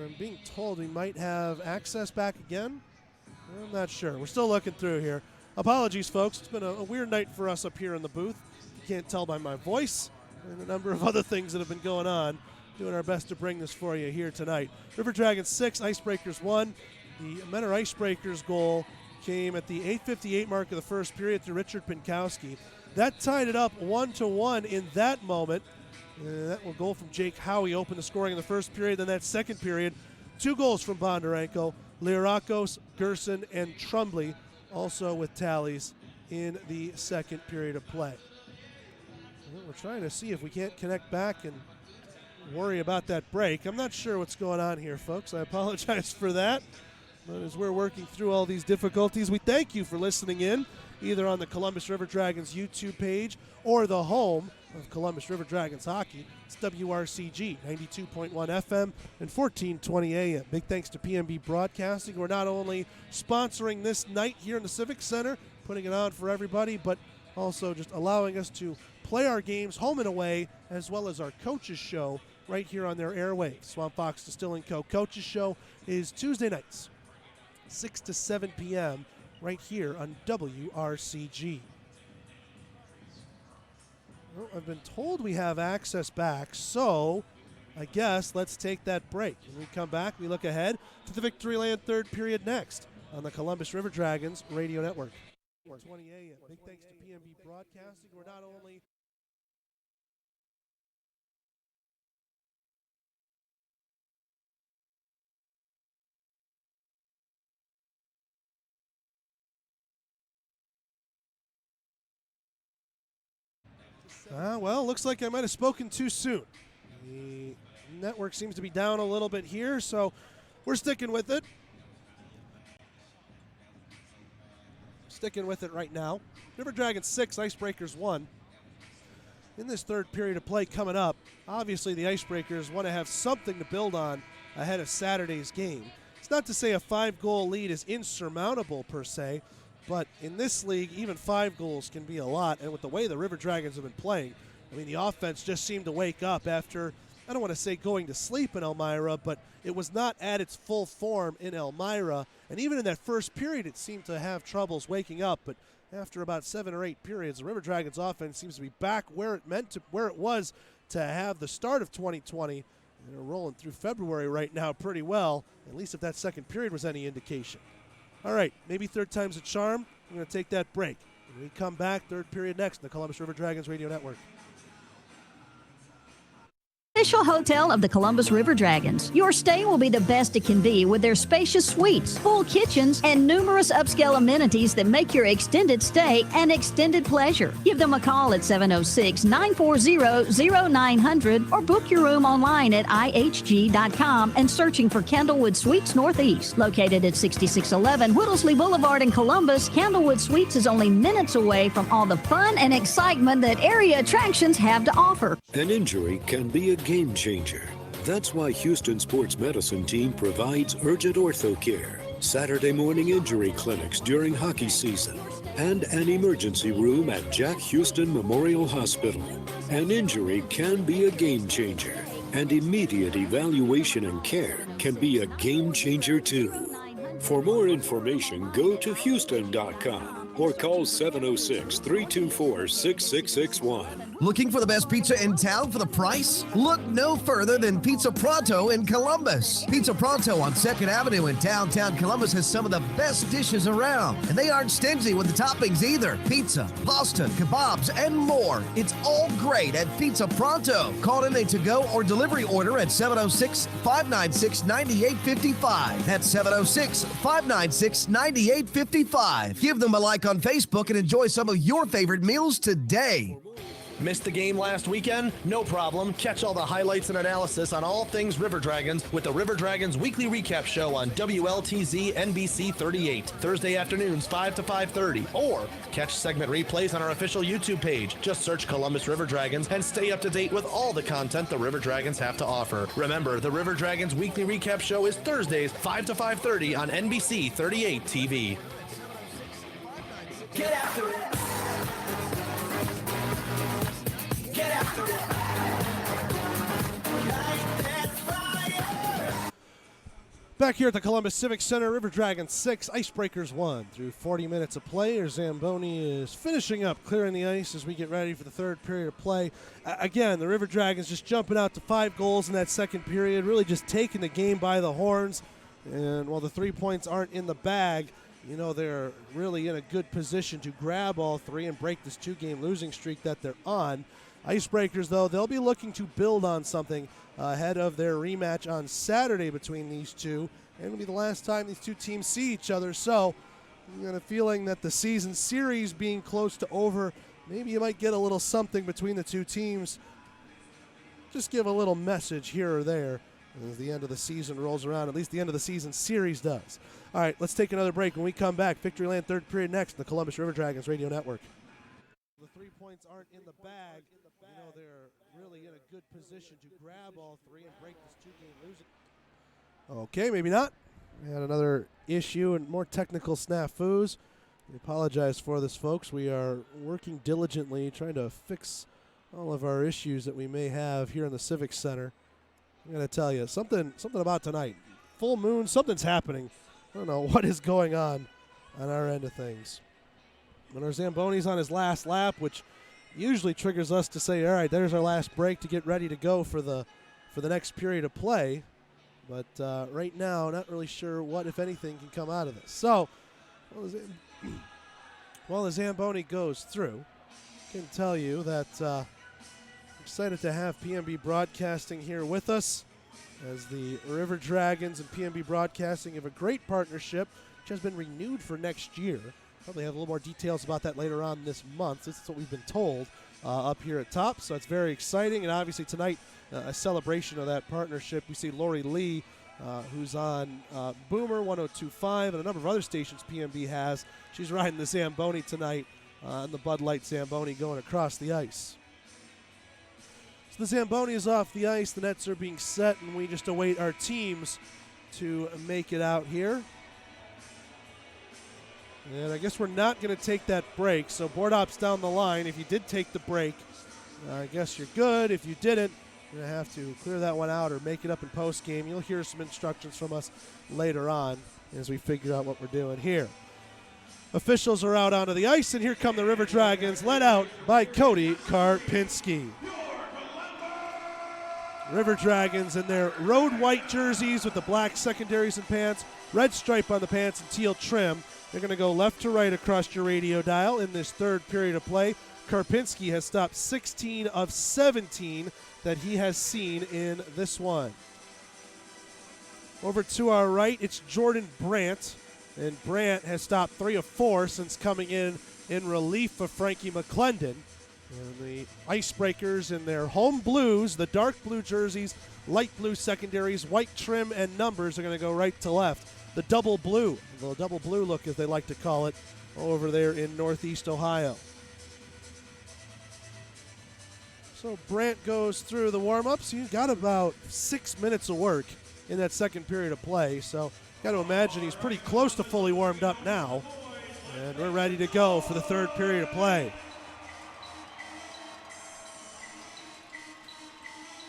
I'm being told we might have access back again. I'm not sure. We're still looking through here. Apologies, folks. It's been a weird night for us up here in the booth. You can't tell by my voice and a number of other things that have been going on. Doing our best to bring this for you here tonight. River Dragons 6, Icebreakers 1. The Menor Icebreakers goal came at the 8:58 mark of the first period through Richard Pinkowski. That tied it up 1-1 in that moment. That will goal from Jake Howie opened the scoring in the first period. Then that second period, 2 goals from Bondarenko. Liarakos, Gerson, and Trumbley also with tallies in the second period of play. Well, we're trying to see if we can't connect back and worry about that break. I'm not sure what's going on here, folks. I apologize for that. But as we're working through all these difficulties, we thank you for listening in, either on the Columbus River Dragons YouTube page or the home of Columbus River Dragons hockey. It's WRCG 92.1 FM and 1420 AM. Big thanks to PMB Broadcasting, who are not only sponsoring this night here in the Civic Center, putting it on for everybody, but also just allowing us to play our games home and away, as well as our coaches show right here on their airwaves. Swamp Fox Distilling Co. Coaches show is Tuesday nights, 6 to 7 p.m. right here on WRCG. Well, I've been told we have access back, so I guess let's take that break. When we come back, we look ahead to the Victoryland third period next on the Columbus River Dragons Radio Network. 20 a.m. Big thanks to PMB Broadcasting, who are not only well, looks like I might have spoken too soon. The network seems to be down a little bit here, so we're sticking with it. Sticking with it right now. River Dragons 6, Ice Breakers 1. In this third period of play coming up, obviously the Ice Breakers want to have something to build on ahead of Saturday's game. It's not to say a 5-goal lead is insurmountable per se, but in this league, even 5 goals can be a lot. And with the way the River Dragons have been playing, I mean, the offense just seemed to wake up after, I don't want to say going to sleep in Elmira, but it was not at its full form in Elmira. And even in that first period, it seemed to have troubles waking up. But after about 7 or 8 periods, the River Dragons offense seems to be back where it was to have the start of 2020. And they're rolling through February right now pretty well, at least if that second period was any indication. All right, maybe third time's a charm. We're going to take that break. When we come back, third period next on the Columbus River Dragons Radio Network. Official hotel of the Columbus River Dragons. Your stay will be the best it can be with their spacious suites, full kitchens, and numerous upscale amenities that make your extended stay an extended pleasure. Give them a call at 706-940-0900 or book your room online at ihg.com and searching for Candlewood Suites Northeast. Located at 6611 Whittlesley Boulevard in Columbus, Candlewood Suites is only minutes away from all the fun and excitement that area attractions have to offer. An injury can be a game changer. That's why Houston Sports Medicine Team provides urgent ortho care, Saturday morning injury clinics during hockey season, and an emergency room at Jack Houston Memorial Hospital. An injury can be a game changer, and immediate evaluation and care can be a game changer too. For more information, go to Houston.com. or call 706-324-6661. Looking for the best pizza in town for the price? Look no further than Pizza Pronto in Columbus. Pizza Pronto on 2nd Avenue in downtown Columbus has some of the best dishes around. And they aren't stingy with the toppings either. Pizza, pasta, kebabs, and more. It's all great at Pizza Pronto. Call in a to-go or delivery order at 706-596-9855. That's 706-596-9855. Give them a like on Facebook and enjoy some of your favorite meals today. Missed the game last weekend? No problem. Catch all the highlights and analysis on all things River Dragons with the River Dragons Weekly Recap Show on WLTZ NBC 38, Thursday afternoons 5 to 5:30. Or catch segment replays on our official YouTube page. Just search Columbus River Dragons and stay up to date with all the content the River Dragons have to offer. Remember, the River Dragons Weekly Recap Show is Thursdays 5 to 5:30 on NBC 38 TV. Get after it. Get after it. Back here at the Columbus Civic Center, River Dragons 6, Ice Breakers 1. Through 40 minutes of play, as Zamboni is finishing up, clearing the ice as we get ready for the third period of play. Again, the River Dragons just jumping out to 5 goals in that second period, really just taking the game by the horns. And while the 3 points aren't in the bag, you know, they're really in a good position to grab all 3 and break this 2-game losing streak that they're on. Icebreakers, though, they'll be looking to build on something ahead of their rematch on Saturday between these two. And it'll be the last time these two teams see each other. So I'm got a feeling that the season series being close to over, maybe you might get a little something between the two teams. Just give a little message here or there as the end of the season rolls around. At least the end of the season series does. All right, let's take another break. When we come back, Victoryland third period next, the Columbus River Dragons Radio Network. The 3 points aren't in the bag. You know, they're really in a good position to grab all three and break this two-game losing. Okay, maybe not. We had another issue and more technical snafus. We apologize for this, folks. We are working diligently trying to fix all of our issues that we may have here in the Civic Center. I'm going to tell you, something about tonight. Full moon, something's happening. I don't know what is going on our end of things. When our Zamboni's on his last lap, which usually triggers us to say, all right, there's our last break to get ready to go for the next period of play. But right now, not really sure what, if anything, can come out of this. So, while the Zamboni goes through, I can tell you that excited to have PNB Broadcasting here with us, as the River Dragons and PNB Broadcasting have a great partnership, which has been renewed for next year. Probably have a little more details about that later on this month. This is what we've been told up here at top, so it's very exciting. And obviously tonight, a celebration of that partnership. We see Lori Lee, who's on Boomer 102.5 and a number of other stations PNB has. She's riding the Zamboni tonight on the Bud Light Zamboni going across the ice. So the Zamboni is off the ice, the nets are being set, and we just await our teams to make it out here. And I guess we're not going to take that break, so board ops down the line. If you did take the break, I guess you're good. If you didn't, you're going to have to clear that one out or make it up in post-game. You'll hear some instructions from us later on as we figure out what we're doing here. Officials are out onto the ice, and here come the River Dragons, led out by Cody Karpinski. River Dragons in their road white jerseys with the black secondaries and pants, red stripe on the pants, and teal trim. They're going to go left to right across your radio dial in this third period of play. Karpinski has stopped 16 of 17 that he has seen in this one. Over to our right, it's Jordan Brandt. And Brandt has stopped 3 of 4 since coming in relief of Frankie McClendon. And the Icebreakers in their home blues, the dark blue jerseys, light blue secondaries, white trim and numbers are going to go right to left. The double blue look as they like to call it, over there in Northeast Ohio. So Brandt goes through the warm-ups. He's got about 6 minutes of work in that second period of play, so got to imagine he's pretty close to fully warmed up now. And we're ready to go for the third period of play.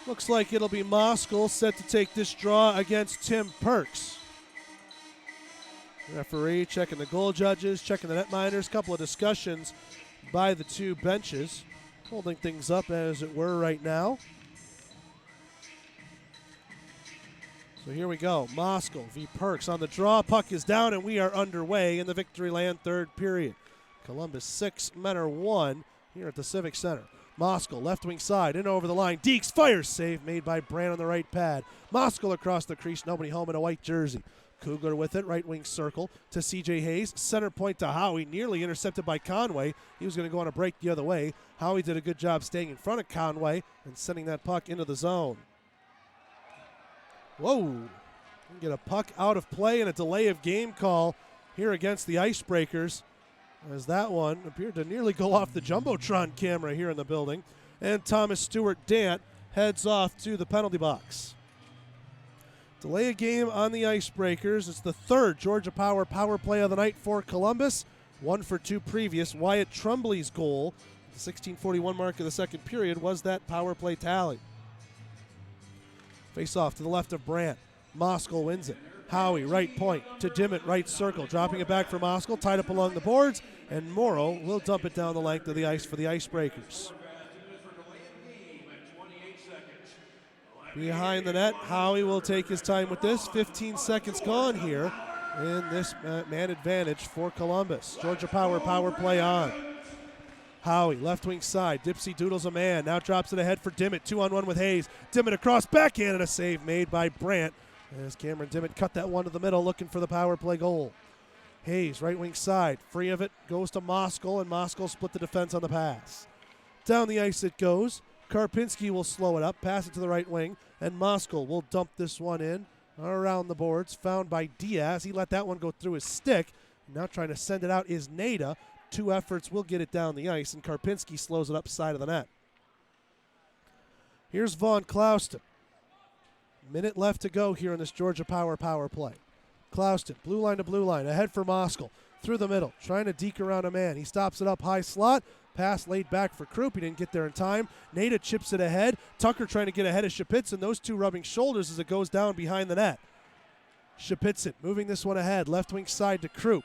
Looks like it'll be Moskal set to take this draw against Tim Perks. Referee checking the goal judges, checking the netminders, couple of discussions by the two benches, holding things up as it were right now. So here we go, Moskal v. Perks on the draw. Puck is down and we are underway in the Victoryland third period. Columbus 6, Menor 1 here at the Civic Center. Moskal, left wing side, in over the line. Deeks fires, save made by Brandt on the right pad. Moskal across the crease, nobody home in a white jersey. Kugler with it, right wing circle to C.J. Hayes. Center point to Howie, nearly intercepted by Conway. He was going to go on a break the other way. Howie did a good job staying in front of Conway and sending that puck into the zone. Whoa. Get a puck out of play and a delay of game call here against the Icebreakers, as that one appeared to nearly go off the Jumbotron camera here in the building. And Thomas Stewart Dant heads off to the penalty box. Delay a game on the Icebreakers. It's the third Georgia Power play of the night for Columbus. 1 for 2 previous. Wyatt Trumbley's goal, the 16:41 mark of the second period, was that power play tally. Face off to the left of Brandt. Moskal wins it. Howie, right point to Dimmitt, right circle. Dropping it back for Moskal, tied up along the boards, and Morrow will dump it down the length of the ice for the Icebreakers. Behind the net, Howie will take his time with this. 15 seconds gone here in this man advantage for Columbus. Georgia power play on. Howie, left wing side, Dipsy doodles a man, now drops it ahead for Dimmitt, 2-on-1 with Hayes. Dimmitt across backhand and a save made by Brandt as Cameron Dimmitt cut that one to the middle looking for the power play goal. Hayes, right wing side, free of it, goes to Moskal, and Moskal split the defense on the pass. Down the ice it goes. Karpinski will slow it up, pass it to the right wing, and Moskal will dump this one in around the boards, found by Diaz. He let that one go through his stick. Now trying to send it out is Nada. 2 efforts will get it down the ice, and Karpinski slows it up side of the net. Here's Vaughn Clouston. Minute left to go here in this Georgia power play. Clouston, blue line to blue line, ahead for Moskal. Through the middle, trying to deke around a man. He stops it up high slot. Pass laid back for Krupp. He didn't get there in time. Nada chips it ahead. Tucker trying to get ahead of Shapitzin. Those two rubbing shoulders as it goes down behind the net. Shapitzin moving this one ahead. Left wing side to Krupp.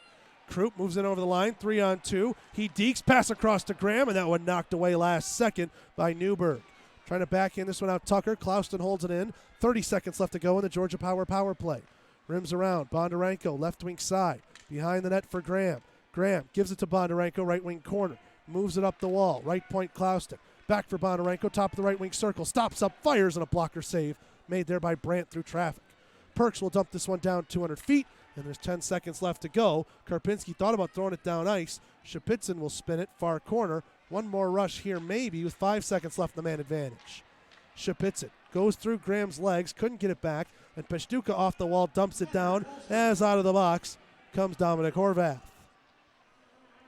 Krupp moves in over the line. 3-on-2. He dekes. Pass across to Graham, and that one knocked away last second by Newberg. Trying to backhand this one out Tucker. Clouston holds it in. 30 seconds left to go in the Georgia power play. Rims around. Bondarenko, left wing side. Behind the net for Graham. Graham gives it to Bondarenko, right wing corner. Moves it up the wall. Right point Clouston. Back for Bondarenko, top of the right wing circle. Stops up, fires, and a blocker save made there by Brandt through traffic. Perks will dump this one down 200 feet, and there's 10 seconds left to go. Karpinski thought about throwing it down ice. Shapitzin will spin it, far corner. One more rush here maybe with 5 seconds left in the man advantage. Shapitzin goes through Graham's legs, couldn't get it back, and Peshtuka off the wall dumps it down. As out of the box comes Dominic Horvath.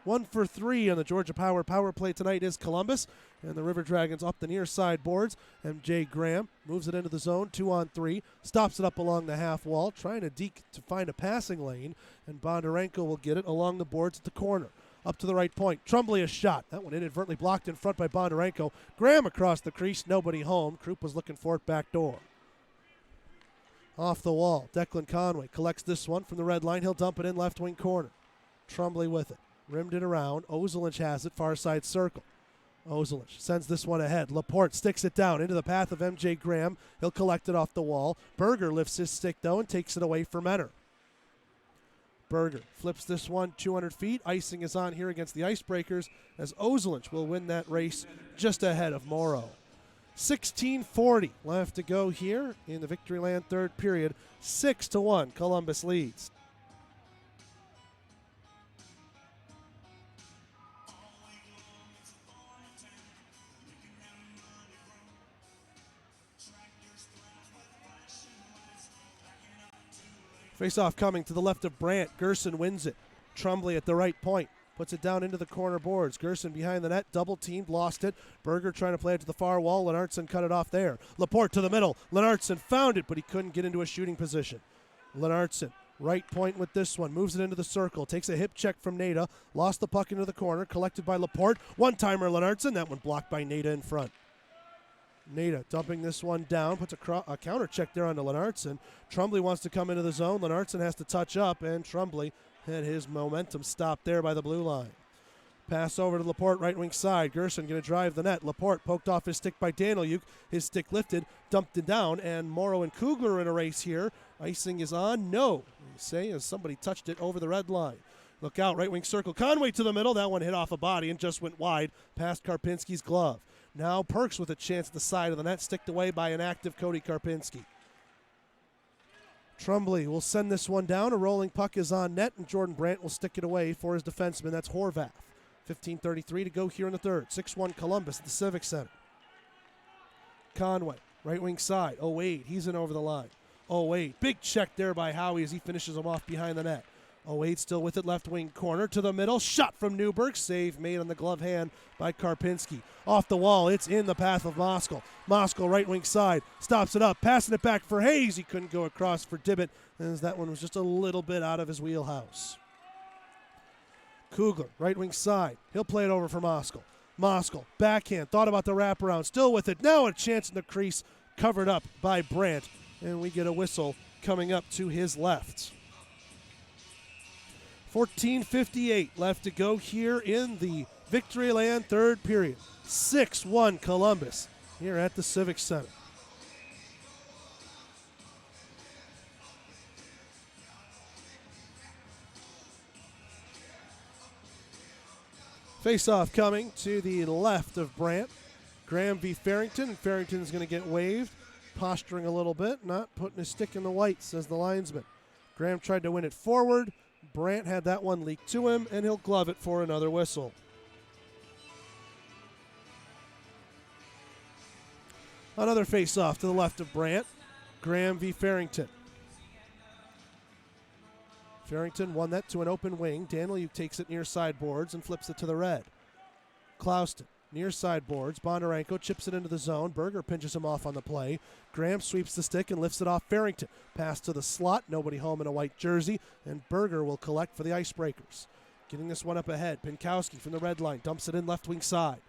1 for 3 on the Georgia power play tonight is Columbus, and the River Dragons up the near side boards. MJ Graham moves it into the zone, 2-on-3, stops it up along the half wall, trying to deke to find a passing lane, and Bondarenko will get it along the boards at the corner. Up to the right point, Trumbley a shot. That one inadvertently blocked in front by Bondarenko. Graham across the crease, nobody home. Krupp was looking for it back door. Off the wall, Declan Conway collects this one from the red line. He'll dump it in left wing corner. Trumbley with it. Rimmed it around. Ozelich has it, far side circle. Ozelich sends this one ahead. Laporte sticks it down into the path of MJ Graham. He'll collect it off the wall. Berger lifts his stick, though, and takes it away for Menor. Berger flips this one 200 feet. Icing is on here against the Ice Breakers as Ozelich will win that race just ahead of Morrow. 16:40 left to go here in the Victoryland third period. 6-1, Columbus leads. Face-off coming to the left of Brandt. Gerson wins it. Trumbley at the right point. Puts it down into the corner boards. Gerson behind the net. Double-teamed. Lost it. Berger trying to play it to the far wall. Lennartson cut it off there. Laporte to the middle. Lennartson found it, but he couldn't get into a shooting position. Lennartson, right point with this one. Moves it into the circle. Takes a hip check from Nada. Lost the puck into the corner. Collected by Laporte. One-timer Lennartson. That one blocked by Nada in front. Nada dumping this one down, puts a counter check there onto Lennartson. Trumbley wants to come into the zone. Lennartson has to touch up, and Trumbley had his momentum stopped there by the blue line. Pass over to Laporte, right wing side. Gerson going to drive the net. Laporte poked off his stick by Danielyuk. His stick lifted, dumped it down, and Morrow and Kugler are in a race here. Icing is on. No, you say, as somebody touched it over the red line. Look out, right wing circle. Conway to the middle. That one hit off a body and just went wide past Karpinski's glove. Now Perks with a chance at the side of the net, sticked away by an active Cody Karpinski. Trumbley will send this one down. A rolling puck is on net, and Jordan Brandt will stick it away for his defenseman. That's Horvath. 15:33 to go here in the third. 6-1 Columbus at the Civic Center. Conway, right wing side. 08, he's in over the line. 08, big check there by Howie as he finishes him off behind the net. 08 still with it, left wing corner to the middle. Shot from Newberg. Save made on the glove hand by Karpinski. Off the wall, it's in the path of Moskal. Moskal, right wing side, stops it up, passing it back for Hayes. He couldn't go across for Dibbett, as that one was just a little bit out of his wheelhouse. Kugler, right wing side. He'll play it over for Moskal. Moskal, backhand, thought about the wraparound, still with it. Now a chance in the crease, covered up by Brandt, and we get a whistle coming up to his left. 14:58 left to go here in the Victoryland third period. 6-1 Columbus here at the Civic Center. Face-off coming to the left of Brandt. Graham v. Farrington, and Farrington's going to get waved. Posturing a little bit, not putting his stick in the white, says the linesman. Graham tried to win it forward. Brandt had that one leaked to him, and he'll glove it for another whistle. Another face-off to the left of Brandt. Graham v. Farrington. Farrington won that to an open wing. Daniluk takes it near sideboards and flips it to the red. Clouston, near sideboards. Bondarenko chips it into the zone. Berger pinches him off on the play. Graham sweeps the stick and lifts it off Farrington. Pass to the slot. Nobody home in a white jersey. And Berger will collect for the Ice Breakers. Getting this one up ahead. Pinkowski from the red line. Dumps it in left wing side.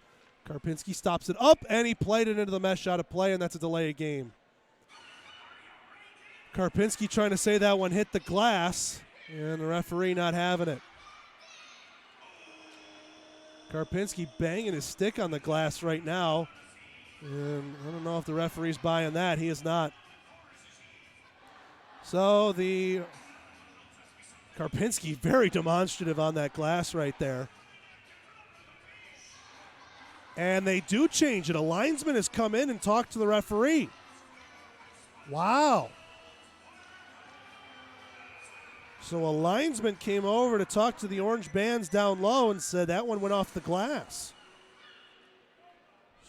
Karpinski stops it up, and he played it into the mesh out of play, and that's a delay of game. Karpinski trying to say that one hit the glass. And the referee not having it. Karpinski banging his stick on the glass right now. And I don't know if the referee's buying that. He is not. So the Karpinski very demonstrative on that glass right there. And they do change it. A linesman has come in and talked to the referee. Wow. So a linesman came over to talk to the orange bands down low and said that one went off the glass.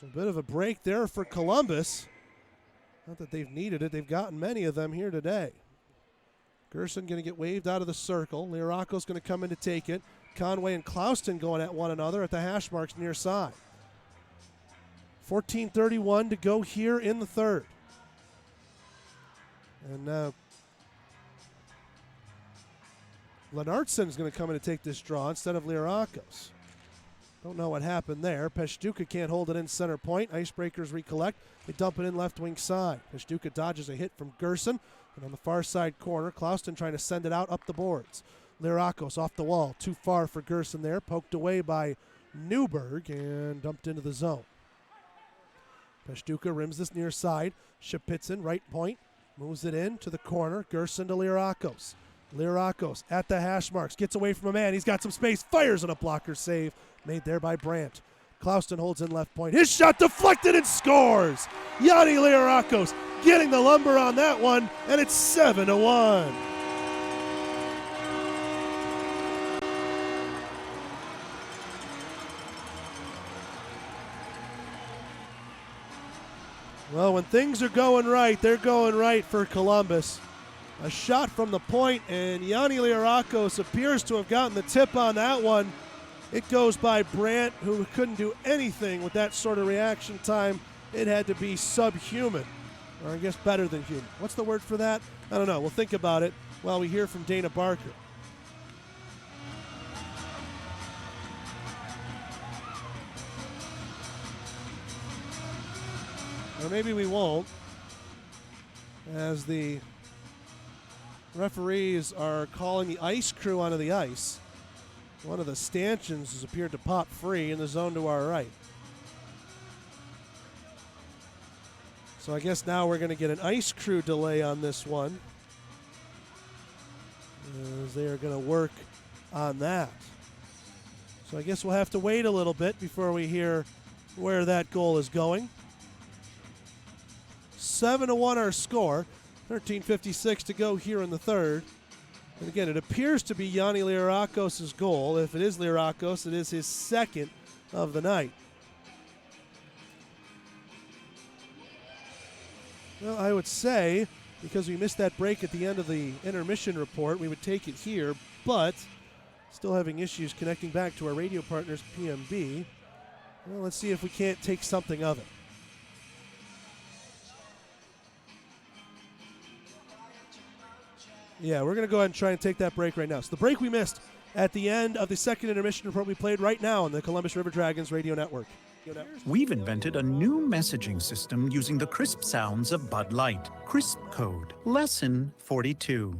So a bit of a break there for Columbus. Not that they've needed it. They've gotten many of them here today. Gerson going to get waved out of the circle. Liarako's going to come in to take it. Conway and Clouston going at one another at the hash marks near side. 14:31 to go here in the third. And Lenartson is going to come in to take this draw instead of Liarakos. Don't know what happened there. Peshduka can't hold it in center point. Icebreakers recollect. They dump it in left wing side. Peshduka dodges a hit from Gerson. And on the far side corner, Clouston trying to send it out up the boards. Liarakos off the wall. Too far for Gerson there. Poked away by Newberg and dumped into the zone. Peshduka rims this near side. Shapitzin, right point. Moves it in to the corner. Gerson to Liarakos. Liarakos at the hash marks. Gets away from a man. He's got some space. Fires on a blocker save. Made there by Brandt. Clouston holds in left point. His shot deflected and scores. Yanni Liarakos getting the lumber on that one, and it's 7-1. Well, when things are going right, they're going right for Columbus. A shot from the point, and Yanni Liarakos appears to have gotten the tip on that one. It goes by Brandt, who couldn't do anything with that sort of reaction time. It had to be subhuman, or I guess better than human. What's the word for that? I don't know. We'll think about it while we hear from Dana Barker. Or maybe we won't, as the referees are calling the ice crew onto the ice. One of the stanchions has appeared to pop free in the zone to our right. So I guess now we're going to get an ice crew delay on this one, as they are going to work on that. So I guess we'll have to wait a little bit before we hear where that goal is going. 7-1 our score. 13:56 to go here in the third. And again, it appears to be Yanni Liarakos' goal. If it is Liarakos, it is his second of the night. Well, I would say, because we missed that break at the end of the intermission report, we would take it here, but still having issues connecting back to our radio partners, PMB. Well, let's see if we can't take something of it. Yeah, we're going to go ahead and try and take that break right now. So the break we missed at the end of the second intermission report we played right now on the Columbus River Dragons radio network. We've invented a new messaging system using the crisp sounds of Bud Light. Crisp Code. Lesson 42.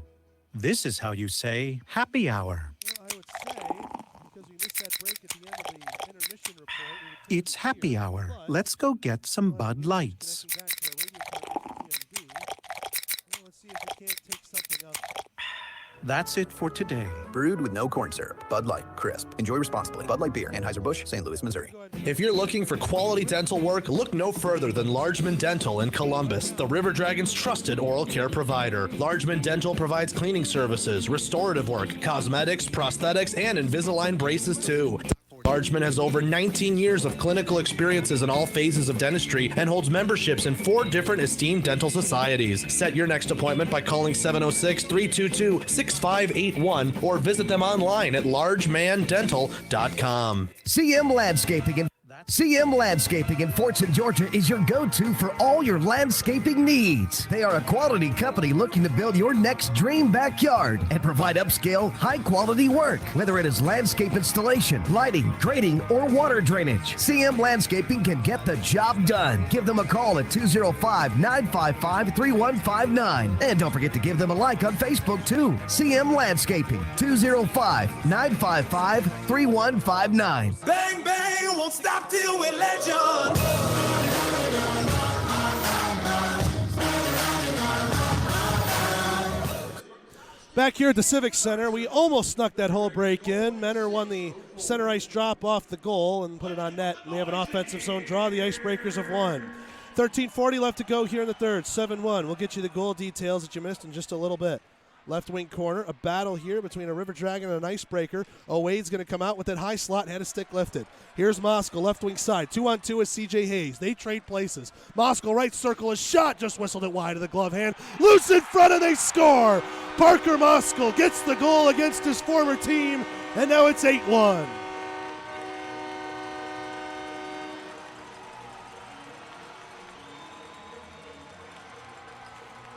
This is how you say happy hour. Well, I would say, because we missed that break at the end of the intermission report, It's happy hour. Let's go get some Bud Lights. Let's see if we can't take something of it. That's it for today. Brewed with no corn syrup. Bud Light. Crisp. Enjoy responsibly. Bud Light Beer. Anheuser-Busch, St. Louis, Missouri. If you're looking for quality dental work, look no further than Largeman Dental in Columbus, the River Dragons' trusted oral care provider. Largeman Dental provides cleaning services, restorative work, cosmetics, prosthetics, and Invisalign braces too. Largeman has over 19 years of clinical experiences in all phases of dentistry and holds memberships in 4 different esteemed dental societies. Set your next appointment by calling 706-322-6581 or visit them online at largemandental.com. CM Landscaping in Fort St. Georgia is your go-to for all your landscaping needs. They are a quality company looking to build your next dream backyard and provide upscale, high-quality work. Whether it is landscape installation, lighting, grading, or water drainage, CM Landscaping can get the job done. Give them a call at 205-955-3159. And don't forget to give them a like on Facebook, too. CM Landscaping, 205-955-3159. Bang, bang, won't stop till we're legend. Back here at the Civic Center, we almost snuck that whole break in. Menor won the center ice drop off the goal and put it on net. We have an offensive zone draw. The Ice Breakers have won. 13:40 left to go here in the third. 7-1. We'll get you the goal details that you missed in just a little bit. Left wing corner, a battle here between a River Dragon and an Icebreaker. Wade's going to come out with that high slot, had a stick lifted. Here's Moskal, left wing side. 2-on-2 with CJ Hayes. They trade places. Moskal, right circle, a shot, just whistled it wide of the glove hand. Loose in front, and they score! Parker Moskal gets the goal against his former team, and now it's 8-1.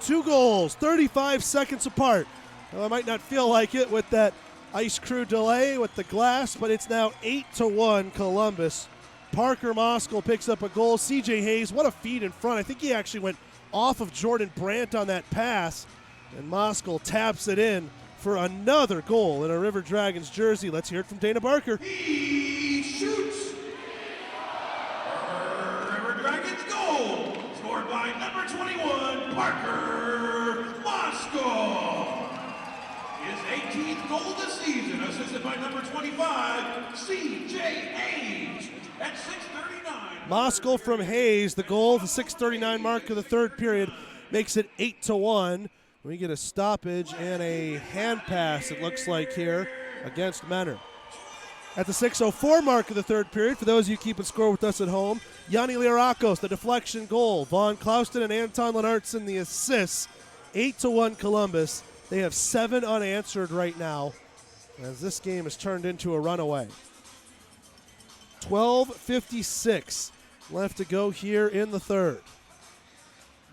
Two goals, 35 seconds apart. Well, I might not feel like it with that ice crew delay with the glass, but it's now 8-1 Columbus. Parker Moskal picks up a goal. CJ Hayes, what a feed in front. I think he actually went off of Jordan Brandt on that pass, and Moskal taps it in for another goal in a River Dragons jersey. Let's hear it from Dana Barker. He shoots. River Dragons goal, scored by number 21, Parker Moskal. His 18th goal this season, assisted by number 25, C.J. Hayes, at 6:39. Moskal from Hayes, the goal, the 6:39 mark of the third period, makes it 8-1. We get a stoppage and a hand pass, it looks like here, against Menor. At the 6:04 mark of the third period, for those of you keeping score with us at home, Yanni Lirakos, the deflection goal. Vaughn Clouston and Anton Lenartson, the assists. 8-1 Columbus. They have 7 unanswered right now, as this game has turned into a runaway. 12:56 left to go here in the third.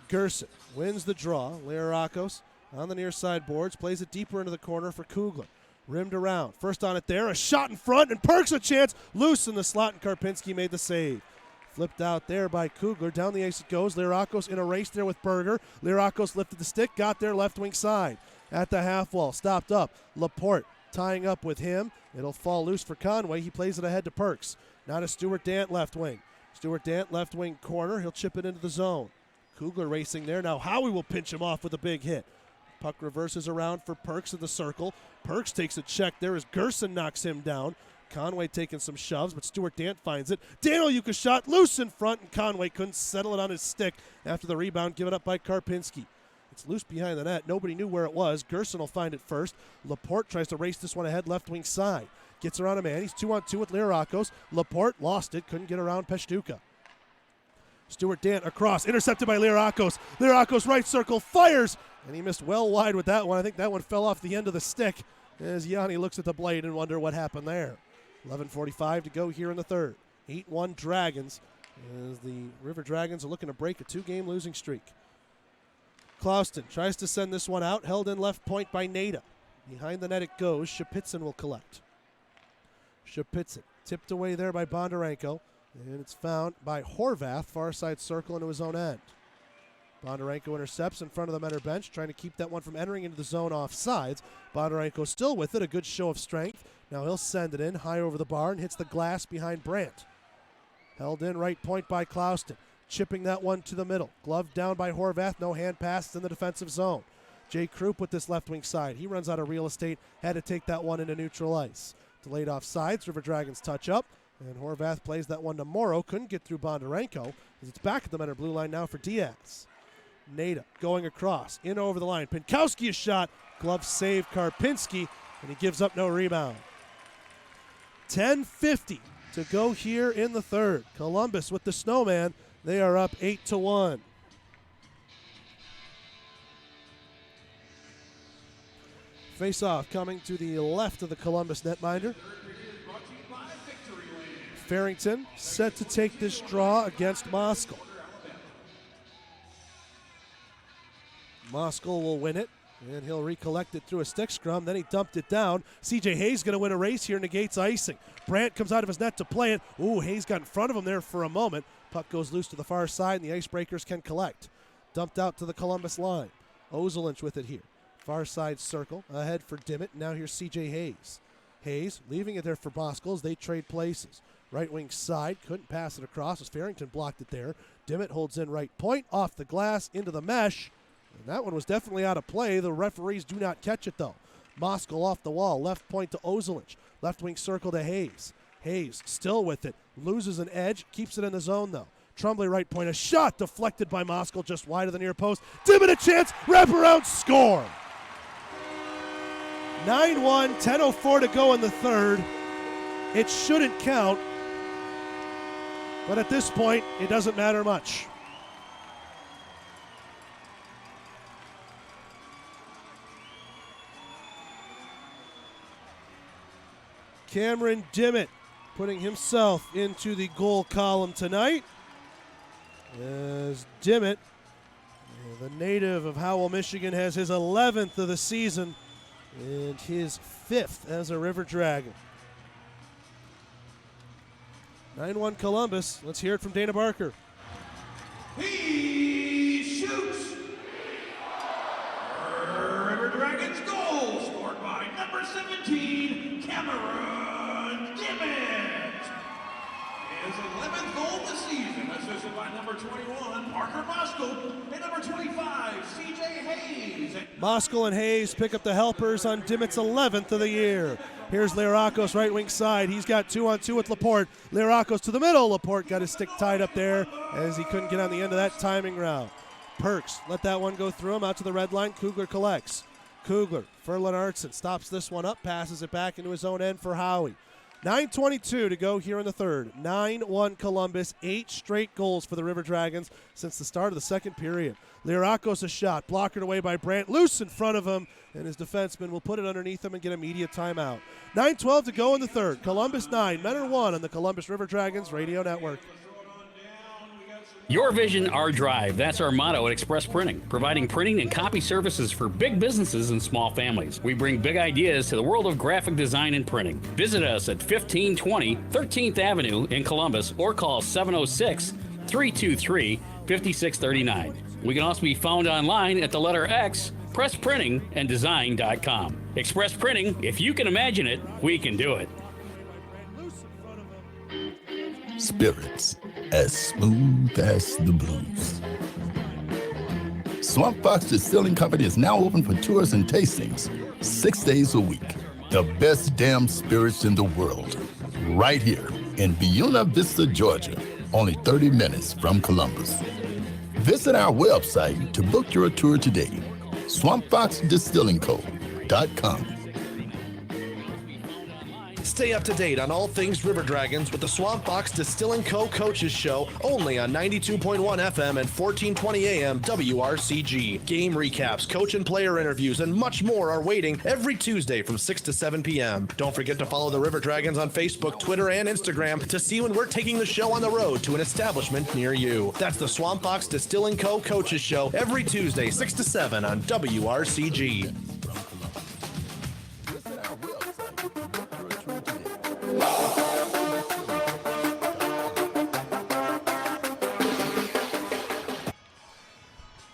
Gerson wins the draw. Lirakos on the near side boards, plays it deeper into the corner for Kugler. Rimmed around. First on it there, a shot in front, and Perks a chance. Loose in the slot, and Karpinski made the save. Flipped out there by Kugler. Down the ice it goes. Lirakos in a race there with Berger. Lirakos lifted the stick, got there left wing side. At the half wall, stopped up. Laporte tying up with him. It'll fall loose for Conway. He plays it ahead to Perks. Now to Stuart Dant, left wing. Stuart Dant, left wing corner. He'll chip it into the zone. Kugler racing there. Now Howie will pinch him off with a big hit. Puck reverses around for Perks in the circle. Perks takes a check there as Gerson knocks him down. Conway taking some shoves, but Stuart Dant finds it. Daniel shot loose in front, and Conway couldn't settle it on his stick after the rebound given up by Karpinski. It's loose behind the net. Nobody knew where it was. Gerson will find it first. Laporte tries to race this one ahead left wing side. Gets around a man. He's 2-on-2 with Lirakos. Laporte lost it. Couldn't get around Peshtuka. Stuart Dant across. Intercepted by Lirakos. Lirakos right circle. Fires. And he missed well wide with that one. I think that one fell off the end of the stick as Yanni looks at the blade and wonder what happened there. 11:45 to go here in the third. 8-1 Dragons as the River Dragons are looking to break a 2-game losing streak. Clouston tries to send this one out. Held in left point by Nada. Behind the net it goes. Shapitzin will collect. Shapitzin tipped away there by Bondarenko. And it's found by Horvath, far side circle into his own end. Bondarenko intercepts in front of the Menor bench, trying to keep that one from entering into the zone off sides. Bondarenko still with it, a good show of strength. Now he'll send it in high over the bar and hits the glass behind Brandt. Held in right point by Clouston, chipping that one to the middle. Glove down by Horvath, no hand pass in the defensive zone. Jay Krupp with this left wing side. He runs out of real estate, had to take that one into neutral ice. Delayed off sides, River Dragons touch up. And Horvath plays that one to Morrow. Couldn't get through Bondarenko as it's back at the Menor blue line now for Diaz. Nada going across, in over the line. Pinkowski a shot. Glove save Karpinski, and he gives up no rebound. 10:50 to go here in the third. Columbus with the Snowman. They are up 8-1. Face-off coming to the left of the Columbus netminder. Farrington set to take this draw against Moskal. Moskal will win it, and he'll recollect it through a stick scrum. Then he dumped it down. C.J. Hayes going to win a race here, negates icing. Brandt comes out of his net to play it. Ooh, Hayes got in front of him there for a moment. Puck goes loose to the far side, and the Icebreakers can collect. Dumped out to the Columbus line. Ozelinch with it here. Far side circle, ahead for Dimmitt. Now here's C.J. Hayes. Hayes leaving it there for Moskal as they trade places. Right wing side, couldn't pass it across as Farrington blocked it there. Dimmitt holds in right point, off the glass, into the mesh. And that one was definitely out of play. The referees do not catch it though. Moskal off the wall, left point to Ozelinch. Left wing circle to Hayes. Hayes still with it, loses an edge, keeps it in the zone though. Tremblay right point, a shot deflected by Moskal just wide of the near post. Dimmitt a chance, wraparound, score! 9-1, 10:04 to go in the third. It shouldn't count, but at this point, it doesn't matter much. Cameron Dimmitt putting himself into the goal column tonight. As Dimmitt, the native of Howell, Michigan, has his 11th of the season and his 5th as a River Dragon. 9-1 Columbus. Let's hear it from Dana Barker. He shoots! River Dragons goal scored by number 17, Cameron Dimmitt. His 11th goal of the season, assisted by number 21, Parker Moskal, and number 25, C.J. Hayes. Moskal and Hayes pick up the helpers on Dimmitt's 11th of the year. Here's Lirakos, right wing side. He's got 2-on-2 with Laporte. Lirakos to the middle. Laporte got his stick tied up there as he couldn't get on the end of that timing route. Perks let that one go through him out to the red line. Kugler collects. Kugler, Ferlin Artson stops this one up, passes it back into his own end for Howie. 9:22 to go here in the third. 9-1 Columbus, 8 straight goals for the River Dragons since the start of the second period. Lirakos a shot, blockered away by Brandt, loose in front of him, and his defenseman will put it underneath him and get immediate timeout. 9:12 to go in the third. Columbus 9, Menor 1 on the Columbus River Dragons Radio Network. Your vision, our drive. That's our motto at Express Printing, providing printing and copy services for big businesses and small families. We bring big ideas to the world of graphic design and printing. Visit us at 1520 13th Avenue in Columbus or call 706-323-5639. We can also be found online at the letter X, pressprintinganddesign.com. Express Printing, if you can imagine it, we can do it. Spirits as smooth as the blues. Swamp Fox Distilling Company is now open for tours and tastings 6 days a week. The best damn spirits in the world. Right here in Buena Vista, Georgia. Only 30 minutes from Columbus. Visit our website to book your tour today. SwampFoxDistillingCo.com. Stay up to date on all things River Dragons with the Swamp Fox Distilling Co. Coaches Show, only on 92.1 FM and 1420 AM WRCG. Game recaps, coach and player interviews, and much more are waiting every Tuesday from 6 to 7 p.m. Don't forget to follow the River Dragons on Facebook, Twitter, and Instagram to see when we're taking the show on the road to an establishment near you. That's the Swamp Fox Distilling Co. Coaches Show every Tuesday, 6 to 7 on WRCG.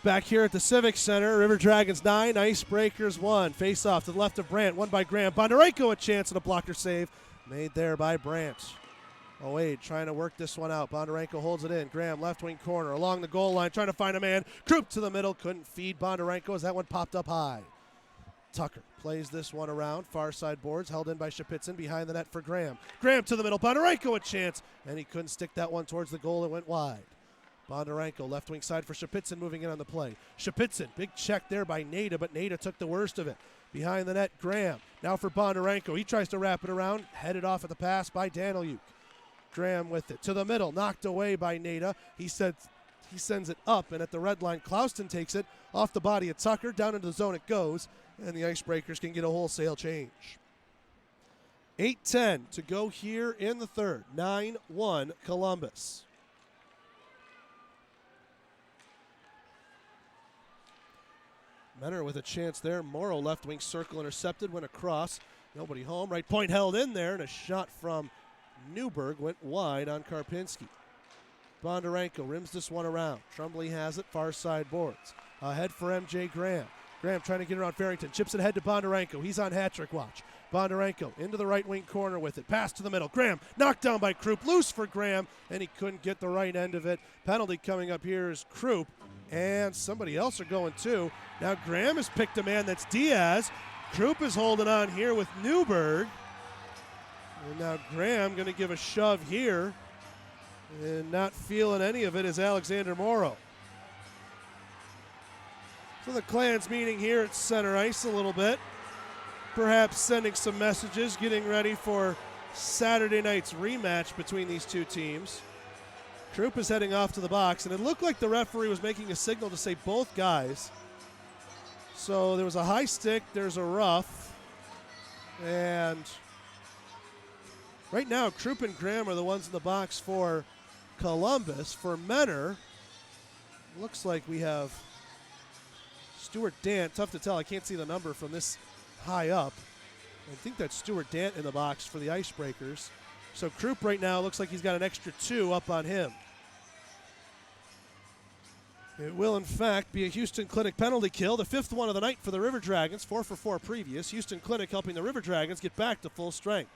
Back here at the Civic Center, River Dragons 9, Icebreakers 1. Face off to the left of Brandt, won by Graham. Bondarenko a chance and a blocker save made there by Brandt. Wade trying to work this one out. Bondarenko holds it in. Graham left wing corner along the goal line trying to find a man. Croup to the middle, couldn't feed Bondarenko as that one popped up high. Tucker plays this one around. Far side boards held in by Shapitzin behind the net for Graham. Graham to the middle. Bondarenko a chance, and he couldn't stick that one towards the goal. It went wide. Bondarenko left wing side for Shapitzin moving in on the play. Shapitzin, big check there by Nada, but Nada took the worst of it. Behind the net, Graham. Now for Bondarenko. He tries to wrap it around. Headed off at the pass by Daniluk. Graham with it. To the middle, knocked away by Nada. He sends it up, and at the red line, Clouston takes it off the body of Tucker. Down into the zone it goes, and the Icebreakers can get a wholesale change. 8:10 to go here in the third. 9-1 Columbus. Menor with a chance there. Morrow left wing circle intercepted, went across. Nobody home. Right point held in there, and a shot from Newberg went wide on Karpinski. Bondarenko rims this one around. Trumbley has it, far side boards. Ahead for MJ Graham. Graham trying to get around Farrington. Chips it ahead to Bondarenko. He's on hat-trick watch. Bondarenko into the right wing corner with it. Pass to the middle. Graham knocked down by Krupp. Loose for Graham, and he couldn't get the right end of it. Penalty coming up here is Krupp, and somebody else are going too. Now Graham has picked a man that's Diaz. Krupp is holding on here with Newberg. And now Graham going to give a shove here, and not feeling any of it is Alexander Morrow. So the Clans meeting here at center ice a little bit. Perhaps sending some messages, getting ready for Saturday night's rematch between these two teams. Krupp is heading off to the box, and it looked like the referee was making a signal to say both guys. So there was a high stick, there's a rough, and right now Krupp and Graham are the ones in the box for Columbus. For Menor, looks like we have Stuart Dant. Tough to tell, I can't see the number from this high up. I think that's Stuart Dant in the box for the Icebreakers. So Krupp right now looks like he's got an extra 2 up on him. It will, in fact, be a Houston Clinic penalty kill, the 5th one of the night for the River Dragons, 4 for 4 previous. Houston Clinic helping the River Dragons get back to full strength.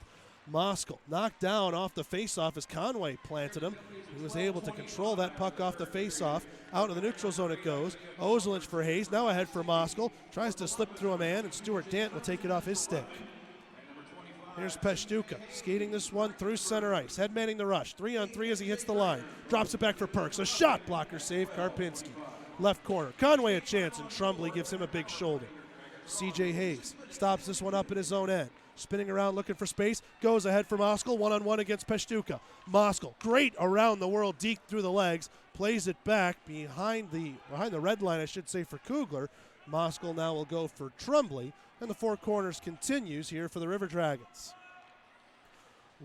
Moskal knocked down off the faceoff as Conway planted him. He was able to control that puck off the faceoff. Out in the neutral zone it goes. Ozelich for Hayes, now ahead for Moskal. Tries to slip through a man, and Stuart Dant will take it off his stick. Here's Peshtuka skating this one through center ice. Headmanning the rush. 3-on-3 as he hits the line. Drops it back for Perks. A shot blocker save, Karpinski. Left corner. Conway a chance, and Trumbley gives him a big shoulder. CJ Hayes stops this one up in his own end. Spinning around looking for space. Goes ahead for Moskal. 1-on-1 against Peshtuka. Moskal, great around the world, deke through the legs. Plays it back behind the red line, I should say, for Kugler. Moskal now will go for Trumbley. And the four corners continues here for the River Dragons.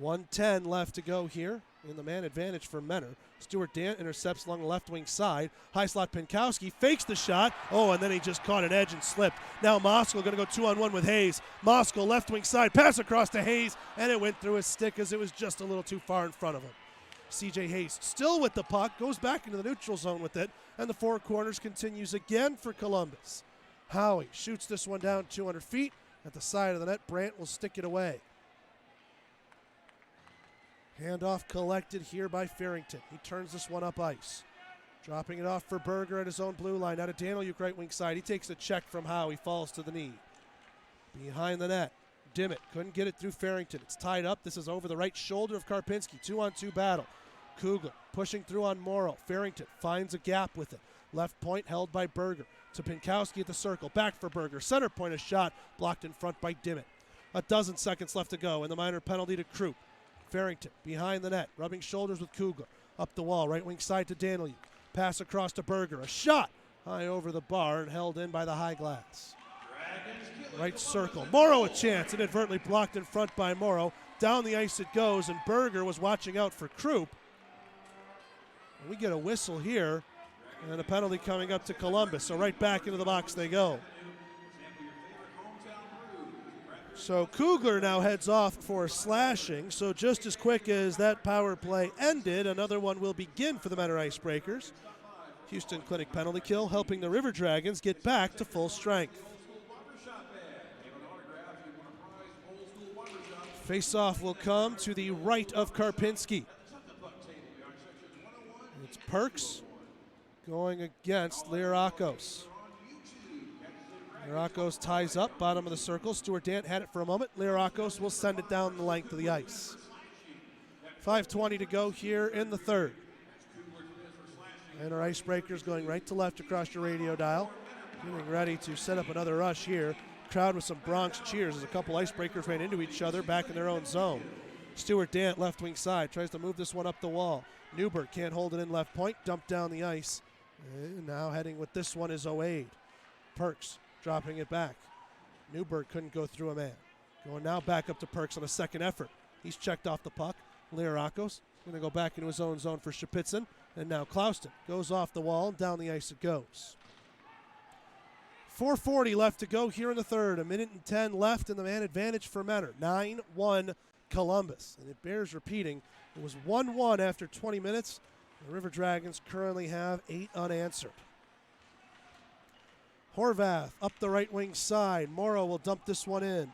1:10 left to go here in the man advantage for Menor. Stuart Dant intercepts along the left wing side. High slot Pinkowski fakes the shot. Oh, and then he just caught an edge and slipped. Now Moskal going to go 2-on-1 with Hayes. Moskal left wing side, pass across to Hayes, and it went through his stick as it was just a little too far in front of him. CJ Hayes still with the puck, goes back into the neutral zone with it, and the four corners continues again for Columbus. Howie shoots this one down 200 feet at the side of the net. Brandt will stick it away. Handoff collected here by Farrington. He turns this one up ice. Dropping it off for Berger at his own blue line. Now to Danieluk right wing side. He takes a check from Howe. He falls to the knee. Behind the net. Dimmitt couldn't get it through Farrington. It's tied up. This is over the right shoulder of Karpinski. 2-on-2 battle. Kugler pushing through on Morrow. Farrington finds a gap with it. Left point held by Berger. To Pinkowski at the circle. Back for Berger. Center point a shot. Blocked in front by Dimmitt. 12 seconds left to go. And the minor penalty to Krupp. Farrington behind the net, rubbing shoulders with Kugler. Up the wall, right wing side to Danieluk. Pass across to Berger. A shot high over the bar and held in by the high glass. Right circle. Morrow a chance, inadvertently blocked in front by Morrow. Down the ice it goes, and Berger was watching out for Krupp. We get a whistle here, and a penalty coming up to Columbus. So right back into the box they go. So Kugler now heads off for slashing. So just as quick as that power play ended, another one will begin for the Menor Icebreakers. Houston Clinic penalty kill, helping the River Dragons get back to full strength. Face-off will come to the right of Karpinski. It's Perks going against Lirakos. Lirakos ties up, bottom of the circle. Stuart Dant had it for a moment. Lirakos will send it down the length of the ice. 5:20 to go here in the third. And our Icebreakers going right to left across your radio dial. Getting ready to set up another rush here. Crowd with some Bronx cheers as a couple Icebreakers ran into each other back in their own zone. Stuart Dant, left wing side, tries to move this one up the wall. Newberg can't hold it in left point, dumped down the ice. And now heading with this one is Oade. Perks dropping it back. Newberg couldn't go through a man. Going now back up to Perks on a second effort. He's checked off the puck. Lirakos going to go back into his own zone for Shapitzin. And now Klauston goes off the wall, down the ice it goes. 4:40 left to go here in the third. 1:10 left, and the man advantage for Menor. 9-1 Columbus. And it bears repeating, it was 1-1 after 20 minutes. The River Dragons currently have 8 unanswered. Horvath up the right wing side. Morrow will dump this one in.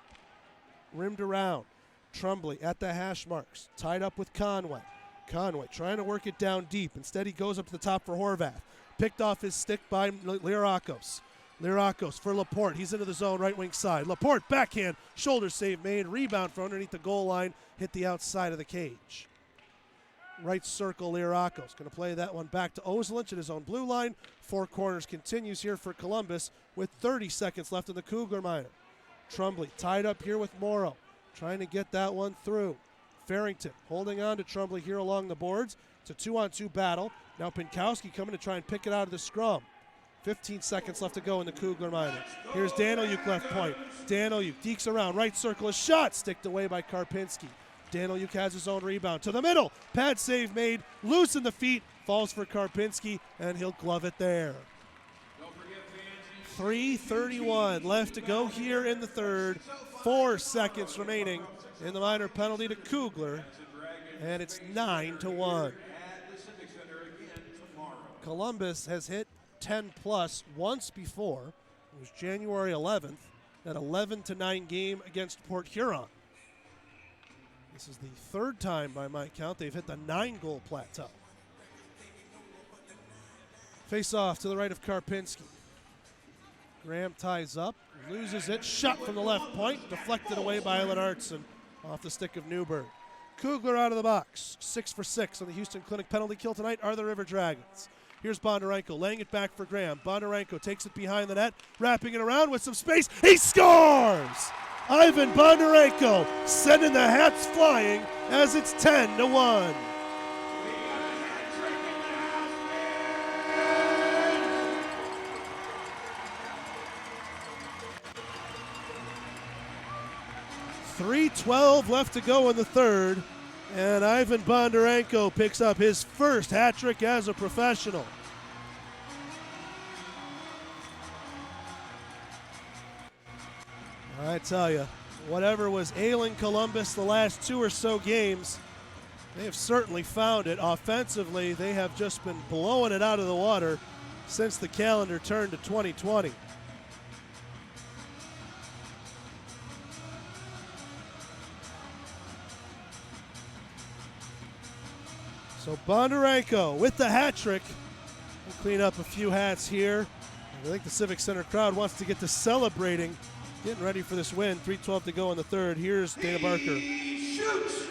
Rimmed around. Tremblay at the hash marks. Tied up with Conway. Conway trying to work it down deep. Instead, he goes up to the top for Horvath. Picked off his stick by Lirakos. Lirakos for Laporte. He's into the zone, right wing side. Laporte, backhand, shoulder save made. Rebound from underneath the goal line. Hit the outside of the cage. Right circle, Lirakos. Going to play that one back to Ozelich at his own blue line. Four corners continues here for Columbus with 30 seconds left in the Cougar minor. Tremblay tied up here with Morrow. Trying to get that one through. Farrington holding on to Tremblay here along the boards. It's a 2-on-2 battle. Now Pinkowski coming to try and pick it out of the scrum. 15 seconds left to go in the Cougar minor. Here's Daniluk left point. Daniluk dekes around. Right circle, a shot. Sticked away by Karpinski. Daniluk has his own rebound. To the middle. Pad save made. Loose in the feet. Falls for Karpinski, and he'll glove it there. 3:31 left to go here in the third. 4 seconds remaining in the minor penalty to Kugler, and it's 9-1. Columbus has hit 10 plus once before. It was January 11th, that 11-9 game against Port Huron. This is the third time by my count they've hit the 9-goal plateau. Face off to the right of Karpinski. Graham ties up, loses it, shot from the left point, deflected away by Lenartson off the stick of Newberg. Kugler out of the box, 6 for 6 on the Houston Clinic penalty kill tonight are the River Dragons. Here's Bondarenko laying it back for Graham. Bondarenko takes it behind the net, wrapping it around with some space. He scores! Ivan Bondarenko sending the hats flying as it's 10-1. .312 left to go in the third, and Ivan Bondarenko picks up his first hat trick as a professional. I tell you, whatever was ailing Columbus the last 2 or so games, they have certainly found it. Offensively, they have just been blowing it out of the water since the calendar turned to 2020. So Bondarenko with the hat trick. We'll clean up a few hats here. I think the Civic Center crowd wants to get to celebrating, getting ready for this win. 3:12 to go in the third. Here's Dana Barker. He shoots.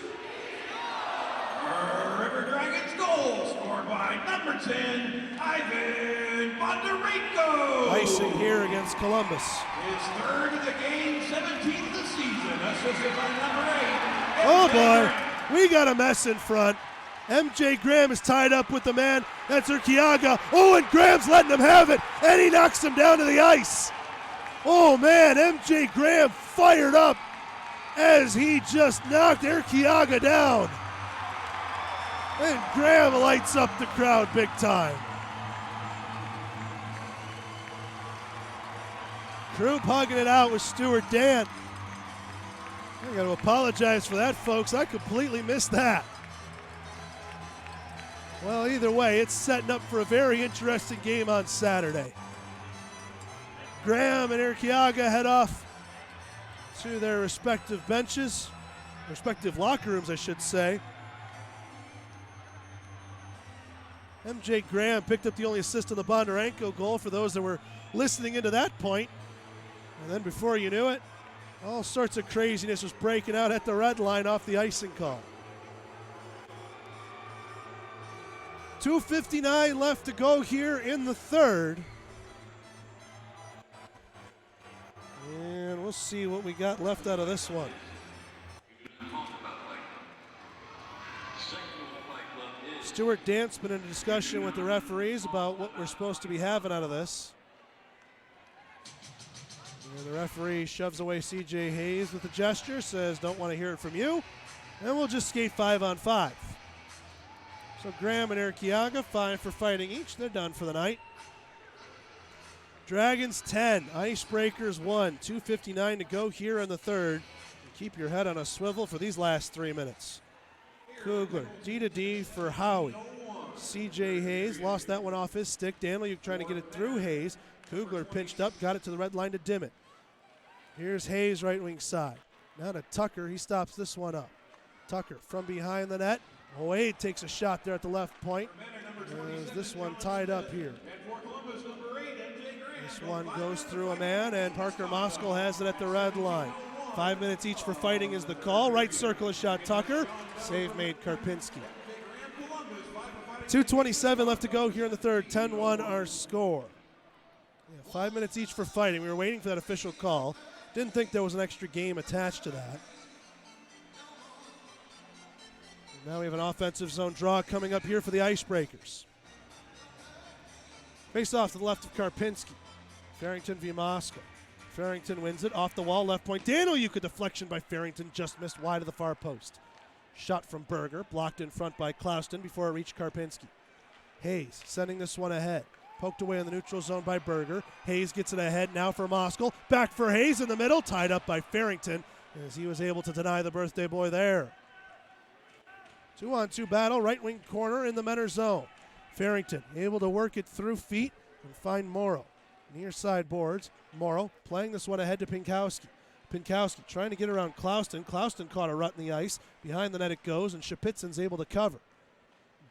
River Dragons goal scored by number 10, Ivan Bondarenko. Icing here against Columbus. His third of the game, 17th of the season. Assisted by number 8. Oh boy, we got a mess in front. MJ Graham is tied up with the man. That's Urquiaga. Oh, and Graham's letting him have it, and he knocks him down to the ice. Oh man, MJ Graham fired up as he just knocked Urquiaga down. And Graham lights up the crowd big time. Krupp hugging it out with Stuart Dant. I got to apologize for that, folks. I completely missed that. Well, either way, it's setting up for a very interesting game on Saturday. Graham and Urquiaga head off to their respective benches, respective locker rooms, I should say. MJ Graham picked up the only assist on the Bondarenko goal for those that were listening into that point. And then before you knew it, all sorts of craziness was breaking out at the red line off the icing call. 2:59 left to go here in the third. And we'll see what we got left out of this one. Stuart Dant's been in a discussion with the referees about what we're supposed to be having out of this. And the referee shoves away C.J. Hayes with a gesture, says, don't want to hear it from you. And we'll just skate 5-on-5. So Graham and Erkiaga, 5 for fighting each. They're done for the night. Dragons 10, Ice Breakers 1. 2:59 to go here in the third. Keep your head on a swivel for these last 3 minutes. Kugler, D-to-D for Howie. C.J. Hayes lost that one off his stick. Danliuk trying to get it through Hayes. Kugler pinched up, got it to the red line to Dimmitt. Here's Hayes, right wing side. Now to Tucker, he stops this one up. Tucker from behind the net. Wade takes a shot there at the left point. As this one tied up here. This one goes through a man, and Parker Moskal has it at the red line. 5 minutes each for fighting is the call. Right circle a shot, Tucker. Save made Karpinski. 2:27 left to go here in the third. 10-1 our score. 5 minutes each for fighting. We were waiting for that official call. Didn't think there was an extra game attached to that. Now we have an offensive zone draw coming up here for the Icebreakers. Face off to the left of Karpinski. Farrington v. Moskal. Farrington wins it. Off the wall, left point. Danliuk, a deflection by Farrington, just missed wide of the far post. Shot from Berger, blocked in front by Klauston before it reached Karpinski. Hayes sending this one ahead. Poked away in the neutral zone by Berger. Hayes gets it ahead now for Moskal. Back for Hayes in the middle, tied up by Farrington as he was able to deny the birthday boy there. 2-on-2 battle, right wing corner in the Menor zone. Farrington able to work it through feet and find Morrow. Near side boards, Morrow playing this one ahead to Pinkowski. Pinkowski trying to get around Klauston. Klauston caught a rut in the ice. Behind the net it goes, and Shapitsin's able to cover.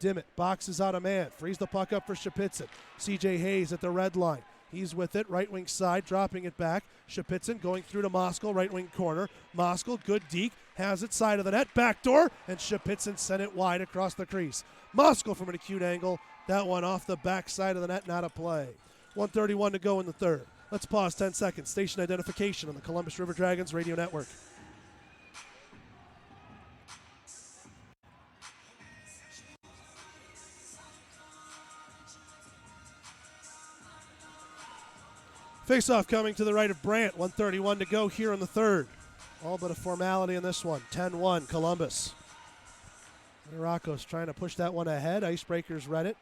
Dimmitt boxes out a man, frees the puck up for Shapitsin. C.J. Hayes at the red line. He's with it, right wing side, dropping it back. Shapitsin going through to Moskal, right wing corner. Moskal, good deke, has it side of the net, backdoor, and Shapitsin sent it wide across the crease. Moskal from an acute angle. That one off the back side of the net, not a play. 1:31 to go in the third. Let's pause 10 seconds. Station identification on the Columbus River Dragons radio network. Face-off coming to the right of Brant. 1:31 to go here in the third. All but a formality in this one. 10-1 Columbus. Rocco's trying to push that one ahead. Icebreakers read it.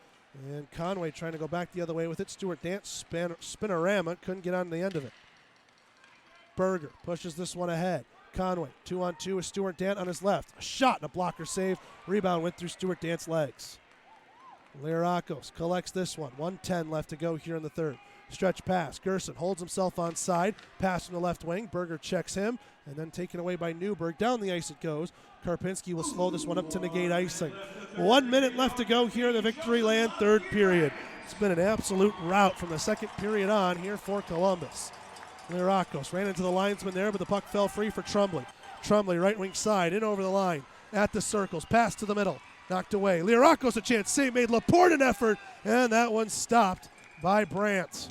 And Conway trying to go back the other way with it. Stuart Dant spinorama. Couldn't get on the end of it. Berger pushes this one ahead. Conway 2-on-2 with Stuart Dant on his left. A shot and a blocker save. Rebound went through Stuart Dant's legs. Lirakos collects this one. 1:10 left to go here in the third. Stretch pass. Gerson holds himself on side. Pass from the left wing. Berger checks him. And then taken away by Newberg. Down the ice it goes. Karpinski will slow this one up to negate icing. 1 minute left to go here in the Victory Land third period. It's been an absolute rout from the second period on here for Columbus. Lirakos ran into the linesman there, but the puck fell free for Tremblay. Tremblay right wing side. In over the line. At the circles. Pass to the middle. Knocked away. Lirakos a chance. Save made. Laporte an effort. And that one stopped by Brant.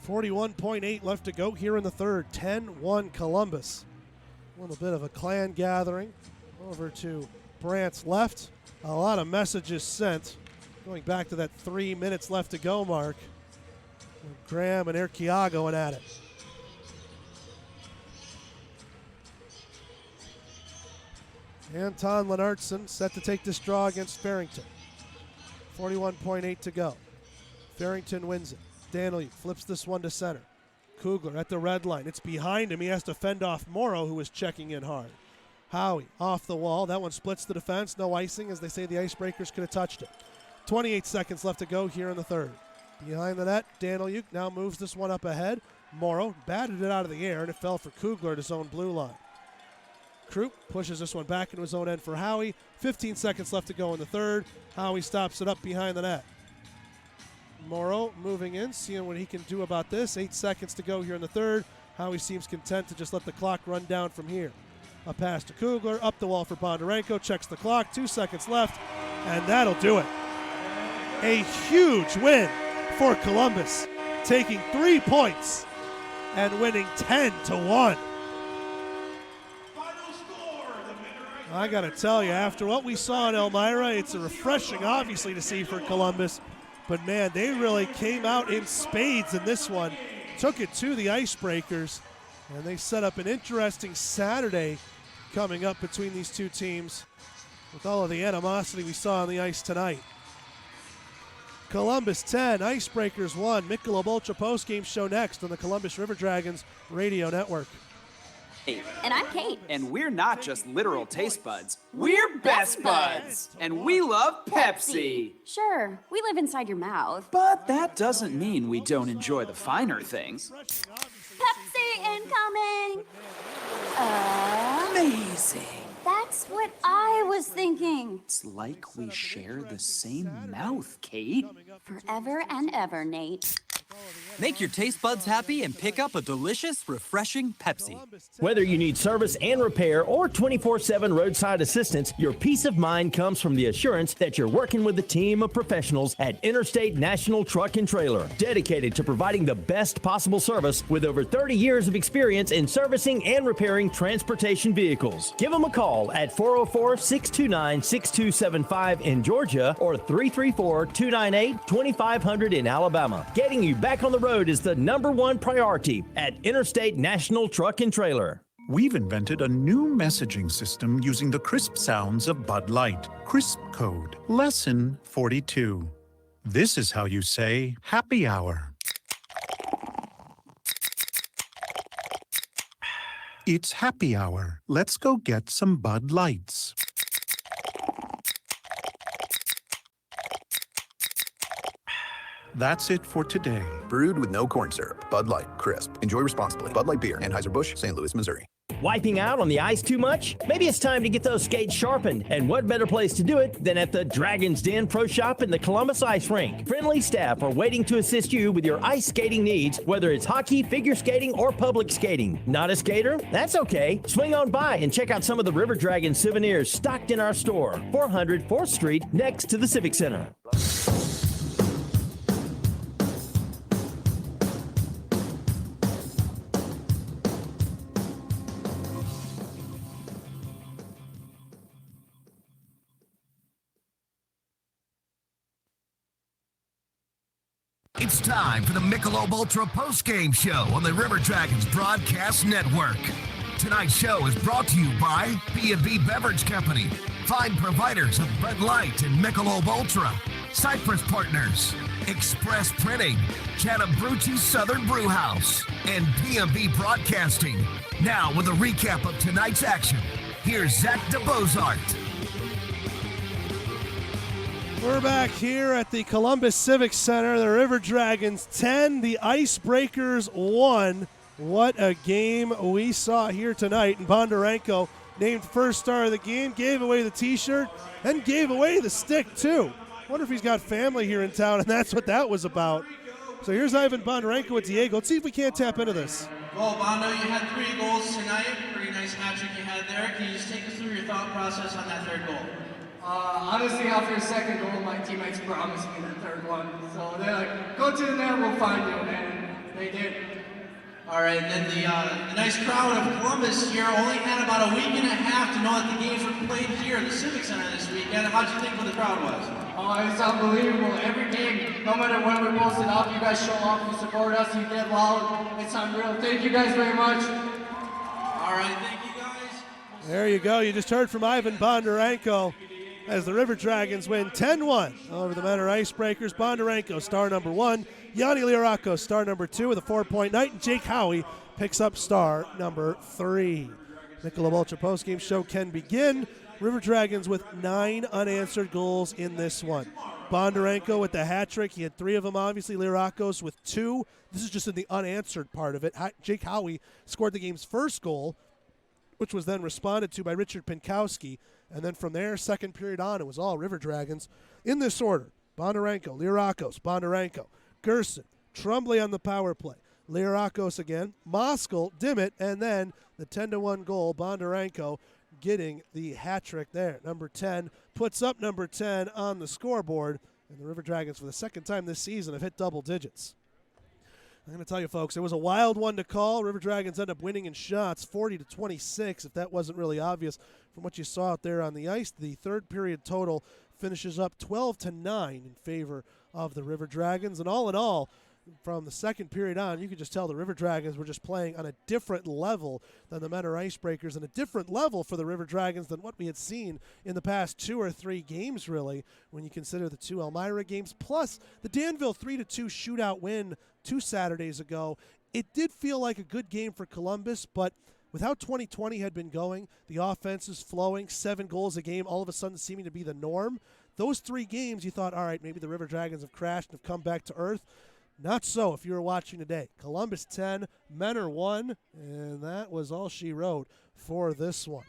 41.8 left to go here in the third. 10-1 Columbus. A little bit of a clan gathering over to Brant's left. A lot of messages sent. Going back to that 3 minutes left to go mark. Graham and Erkiaga going at it. Anton Lennartson set to take this draw against Farrington. 41.8 to go. Farrington wins it. Danliuk flips this one to center. Kugler at the red line. It's behind him. He has to fend off Morrow, who was checking in hard. Howie off the wall. That one splits the defense. No icing, as they say the Icebreakers could have touched it. 28 seconds left to go here in the third. Behind the net, Danliuk now moves this one up ahead. Morrow batted it out of the air, and it fell for Kugler at his own blue line. Krupp pushes this one back into his own end for Howie. 15 seconds left to go in the third. Howie stops it up behind the net. Morrow moving in, seeing what he can do about this. 8 seconds to go here in the third. Howie seems content to just let the clock run down from here. A pass to Kugler, up the wall for Bondarenko, checks the clock, 2 seconds left, and that'll do it. A huge win for Columbus, taking 3 points and winning 10-1. I got to tell you, after what we saw in Elmira, it's refreshing, obviously, to see for Columbus. But, man, they really came out in spades in this one, took it to the Icebreakers, and they set up an interesting Saturday coming up between these two teams with all of the animosity we saw on the ice tonight. Columbus 10, Icebreakers 1. Michelob Ultra postgame show next on the Columbus Riverdragons Radio Network. And I'm Kate. And we're not just literal taste buds. We're best buds. And we love Pepsi. Sure, we live inside your mouth. But that doesn't mean we don't enjoy the finer things. Pepsi incoming! Amazing. That's what I was thinking. It's like we share the same mouth, Kate. Forever and ever, Nate. Make your taste buds happy and pick up a delicious, refreshing Pepsi. Whether you need service and repair or 24/7 roadside assistance, your peace of mind comes from the assurance that you're working with a team of professionals at Interstate National Truck and Trailer, dedicated to providing the best possible service with over 30 years of experience in servicing and repairing transportation vehicles. Give them a call at 404-629-6275 in Georgia or 334-298-2500 in Alabama. Getting you back on the road is the #1 priority at Interstate National Truck and Trailer. We've invented a new messaging system using the crisp sounds of Bud Light. Crisp Code. Lesson 42. This is how you say happy hour. It's happy hour. Let's go get some Bud Lights. That's it for today. Brewed with no corn syrup. Bud Light. Crisp. Enjoy responsibly. Bud Light Beer. Anheuser-Busch, St. Louis, Missouri. Wiping out on the ice too much? Maybe it's time to get those skates sharpened. And what better place to do it than at the Dragon's Den Pro Shop in the Columbus Ice Rink? Friendly staff are waiting to assist you with your ice skating needs, whether it's hockey, figure skating, or public skating. Not a skater? That's okay. Swing on by and check out some of the River Dragon souvenirs stocked in our store, 400 4th Street, next to the Civic Center. It's time for the Michelob Ultra postgame show on the River Dragons Broadcast Network. Tonight's show is brought to you by B&B Beverage Company, fine providers of Bud Light and Michelob Ultra, Cypress Partners, Express Printing, Chattahoochee Southern Brew House, and B&B Broadcasting. Now with a recap of tonight's action, here's Zach DeBozart. We're back here at the Columbus Civic Center. The River Dragons 10, the Icebreakers 1. What a game we saw here tonight. And Bondarenko, named first star of the game, gave away the T-shirt and gave away the stick, too. Wonder if he's got family here in town, and that's what that was about. So here's Ivan Bondarenko with Diego. Let's see if we can't tap into this. Well, Bondo, you had 3 goals tonight. Pretty nice hat trick you had there. Can you just take us through your thought process on that 3rd goal? Honestly, after the 2nd goal, my teammates promised me the 3rd one. So they're like, go to the net, we'll find you, and they did. All right, and then the nice crowd of Columbus here only had about a week and a half to know that the games were played here at the Civic Center this weekend. How'd you think what the crowd was? Oh, it's unbelievable. Every game, no matter when we post it up, you guys show up, you support us, you get loud. It's unreal. Thank you guys very much. All right, thank you guys. There you go. You just heard from Ivan Bondarenko as the River Dragons win 10-1 over the Menor Icebreakers. Bondarenko, star number 1. Yanni Lirakos, star number 2 with a 4-point night. And Jake Howie picks up star number 3. Michelob Ultra postgame show can begin. River Dragons with 9 unanswered goals in this one. Bondarenko with the hat trick. He had 3 of them, obviously. Lirakos with 2. This is just in the unanswered part of it. Jake Howie scored the game's first goal, which was then responded to by Richard Pinkowski. And then from there, 2nd period on, it was all River Dragons. In this order, Bondarenko, Lirakos, Bondarenko, Gerson, Tremblay on the power play, Lirakos again, Moskal, Dimmitt, and then the 10-1 goal, Bondarenko getting the hat trick there. Number 10 puts up number 10 on the scoreboard, and the River Dragons, for the 2nd time this season, have hit double digits. I'm going to tell you, folks, it was a wild one to call. River Dragons end up winning in shots, 40-26, if that wasn't really obvious from what you saw out there on the ice. The third period total finishes up 12-9 in favor of the River Dragons. And all in all, from the second period on, you could just tell the River Dragons were just playing on a different level than the Menor Icebreakers, and a different level for the River Dragons than what we had seen in the past 2 or 3 games, really, when you consider the 2 Elmira games, plus the Danville 3-2 shootout win 2 Saturdays ago. It did feel like a good game for Columbus, but with how 2020 had been going, the offense is flowing, 7 goals a game, all of a sudden seeming to be the norm. Those 3 games, you thought, all right, maybe the River Dragons have crashed and have come back to earth. Not so if you were watching today. Columbus 10, Menor 1, and that was all she wrote for this one.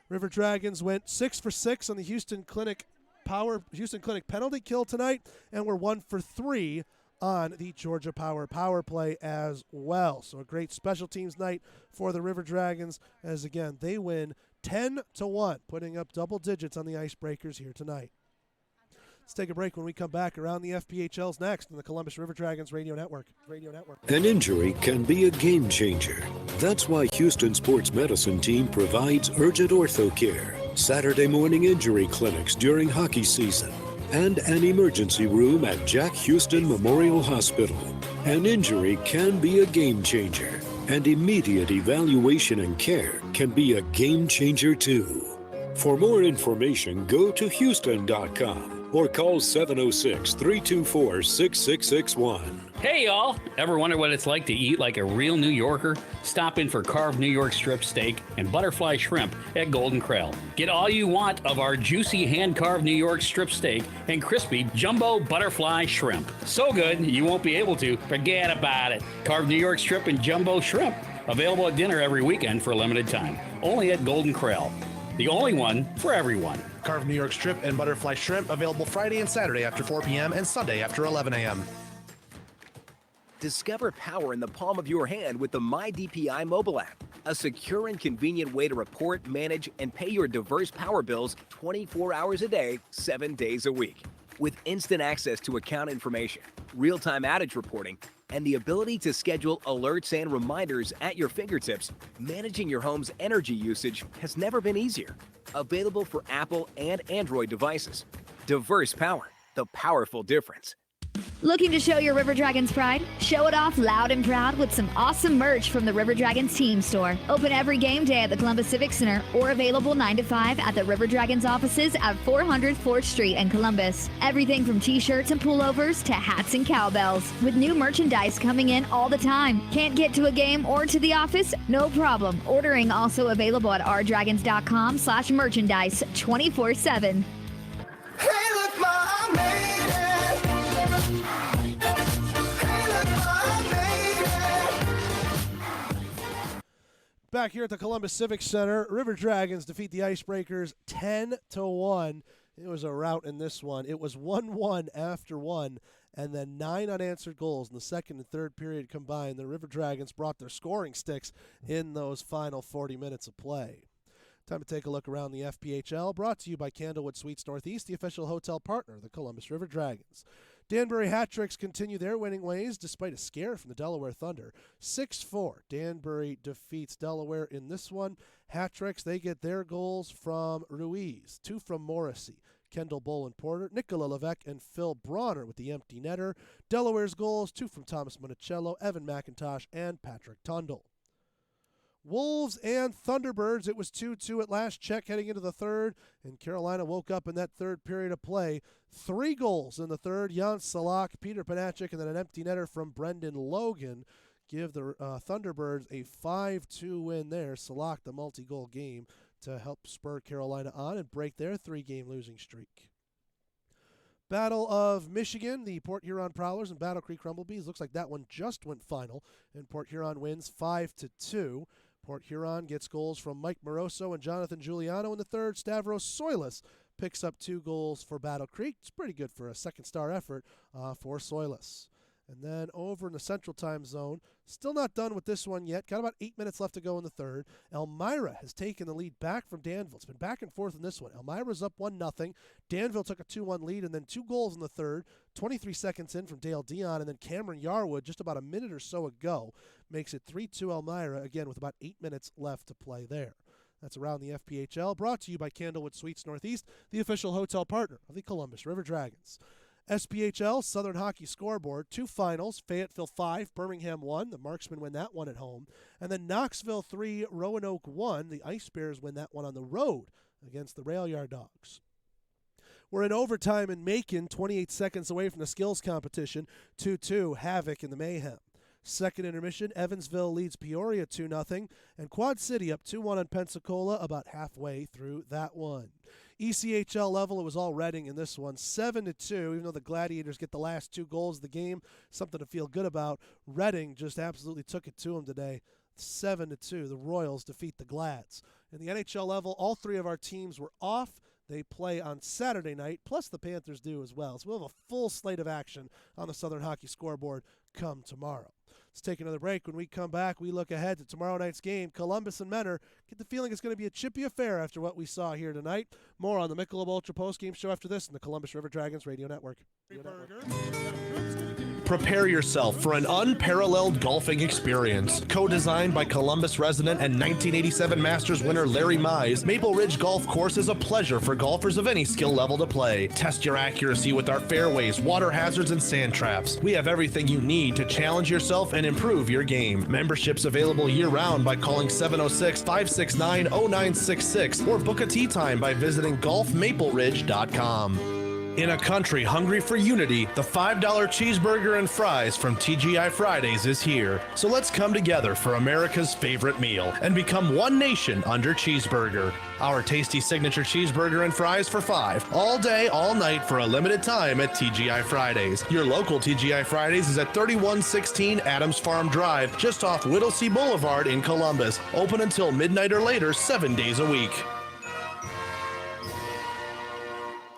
River Dragons went 6 for 6 on the Houston Clinic penalty kill tonight, and were 1 for 3 on the Georgia power play as well. So a great special teams night for the River Dragons, as again, they win 10-1, putting up double digits on the Icebreakers here tonight. Let's take a break. When we come back, around the FPHL's next on the Columbus River Dragons Radio Network. An injury can be a game changer. That's why Houston Sports Medicine Team provides urgent ortho care, Saturday morning injury clinics during hockey season, and an emergency room at Jack Houston Memorial Hospital. An injury can be a game changer, and immediate evaluation and care can be a game changer too. For more information, go to Houston.com. or call 706-324-6661. Hey, y'all. Ever wonder what it's like to eat like a real New Yorker? Stop in for carved New York strip steak and butterfly shrimp at Golden Corral. Get all you want of our juicy hand-carved New York strip steak and crispy jumbo butterfly shrimp. So good, you won't be able to forget about it. Carved New York strip and jumbo shrimp. Available at dinner every weekend for a limited time. Only at Golden Corral. The only one for everyone. Carved New York strip and butterfly shrimp available Friday and Saturday after 4 p.m. and Sunday after 11 a.m. Discover power in the palm of your hand with the MyDPI mobile app, a secure and convenient way to report, manage, and pay your diverse power bills 24 hours a day, 7 days a week. With instant access to account information, real-time outage reporting, and the ability to schedule alerts and reminders at your fingertips, managing your home's energy usage has never been easier. Available for Apple and Android devices. Diverse power, the powerful difference. Looking to show your River Dragons pride? Show it off loud and proud with some awesome merch from the River Dragons team store. Open every game day at the Columbus Civic Center or available 9 to 5 at the River Dragons offices at 400 4th Street in Columbus. Everything from t-shirts and pullovers to hats and cowbells, with new merchandise coming in all the time. Can't get to a game or to the office? No problem. Ordering also available at rdragons.com/merchandise 24/7. Hey, look, Ma, I made it. Back here at the Columbus Civic Center, River Dragons defeat the Icebreakers 10-1. It was a rout in this one. It was 1-1 after 1, and then 9 unanswered goals in the second and third period combined. The River Dragons brought their scoring sticks in those final 40 minutes of play. Time to take a look around the FPHL, brought to you by Candlewood Suites Northeast, the official hotel partner of the Columbus River Dragons. Danbury Hat-Tricks continue their winning ways despite a scare from the Delaware Thunder. 6-4, Danbury defeats Delaware in this one. Hat-Tricks, they get their goals from Ruiz, 2 from Morrissey, Kendall Boland-Porter, Nicola Levesque, and Phil Bronner with the empty netter. Delaware's goals, 2 from Thomas Monticello, Evan McIntosh, and Patrick Tundle. Wolves and Thunderbirds, it was 2-2 at last check heading into the third, and Carolina woke up in that third period of play. 3 goals in the third, Jan Salak, Peter Panachik, and then an empty netter from Brendan Logan give the Thunderbirds a 5-2 win there. Salak, the multi-goal game to help spur Carolina on and break their 3-game losing streak. Battle of Michigan, the Port Huron Prowlers and Battle Creek Rumblebees. Looks like that one just went final, and Port Huron wins 5-2. Port Huron gets goals from Mike Moroso and Jonathan Giuliano in the third. Stavros Soilis picks up 2 goals for Battle Creek. It's pretty good for a second-star effort for Soilis. And then over in the Central Time Zone, still not done with this one yet. Got about 8 minutes left to go in the third. Elmira has taken the lead back from Danville. It's been back and forth in this one. Elmira's up 1-0. Danville took a 2-1 lead and then 2 goals in the third. 23 seconds in from Dale Dion, and then Cameron Yarwood just about a minute or so ago makes it 3-2 Elmira, again with about 8 minutes left to play there. That's Around the FPHL, brought to you by Candlewood Suites Northeast, the official hotel partner of the Columbus River Dragons. SPHL Southern Hockey Scoreboard, 2 finals, Fayetteville 5, Birmingham 1, the Marksmen win that one at home, and then Knoxville 3, Roanoke 1, the Ice Bears win that one on the road against the Rail Yard Dogs. We're in overtime in Macon, 28 seconds away from the skills competition, 2-2, Havoc in the Mayhem. Second intermission, Evansville leads Peoria 2-0, and Quad City up 2-1 on Pensacola about halfway through that one. ECHL level, it was all Reading in this one, 7-2, even though the Gladiators get the last 2 goals of the game, something to feel good about. Reading just absolutely took it to them today, 7-2. The Royals defeat the Glads. In the NHL level, all 3 of our teams were off. They play on Saturday night, plus the Panthers do as well. So we'll have a full slate of action on the Southern Hockey Scoreboard come tomorrow. Let's take another break. When we come back, we look ahead to tomorrow night's game. Columbus and Menor. Get the feeling it's going to be a chippy affair after what we saw here tonight. More on the Michelob Ultra postgame show after this in the Columbus River Dragons Radio Network. Prepare yourself for an unparalleled golfing experience. Co-designed by Columbus resident and 1987 Masters winner Larry Mize, Maple Ridge Golf Course is a pleasure for golfers of any skill level to play. Test your accuracy with our fairways, water hazards, and sand traps. We have everything you need to challenge yourself and improve your game. Memberships available year-round by calling 706-569-0966 or book a tee time by visiting golfmapleridge.com. In a country hungry for unity, the $5 cheeseburger and fries from TGI Fridays is here. So let's come together for America's favorite meal and become one nation under cheeseburger. Our tasty signature cheeseburger and fries for $5, all day, all night for a limited time at TGI Fridays. Your local TGI Fridays is at 3116 Adams Farm Drive, just off Whittlesey Boulevard in Columbus. Open until midnight or later, 7 days a week.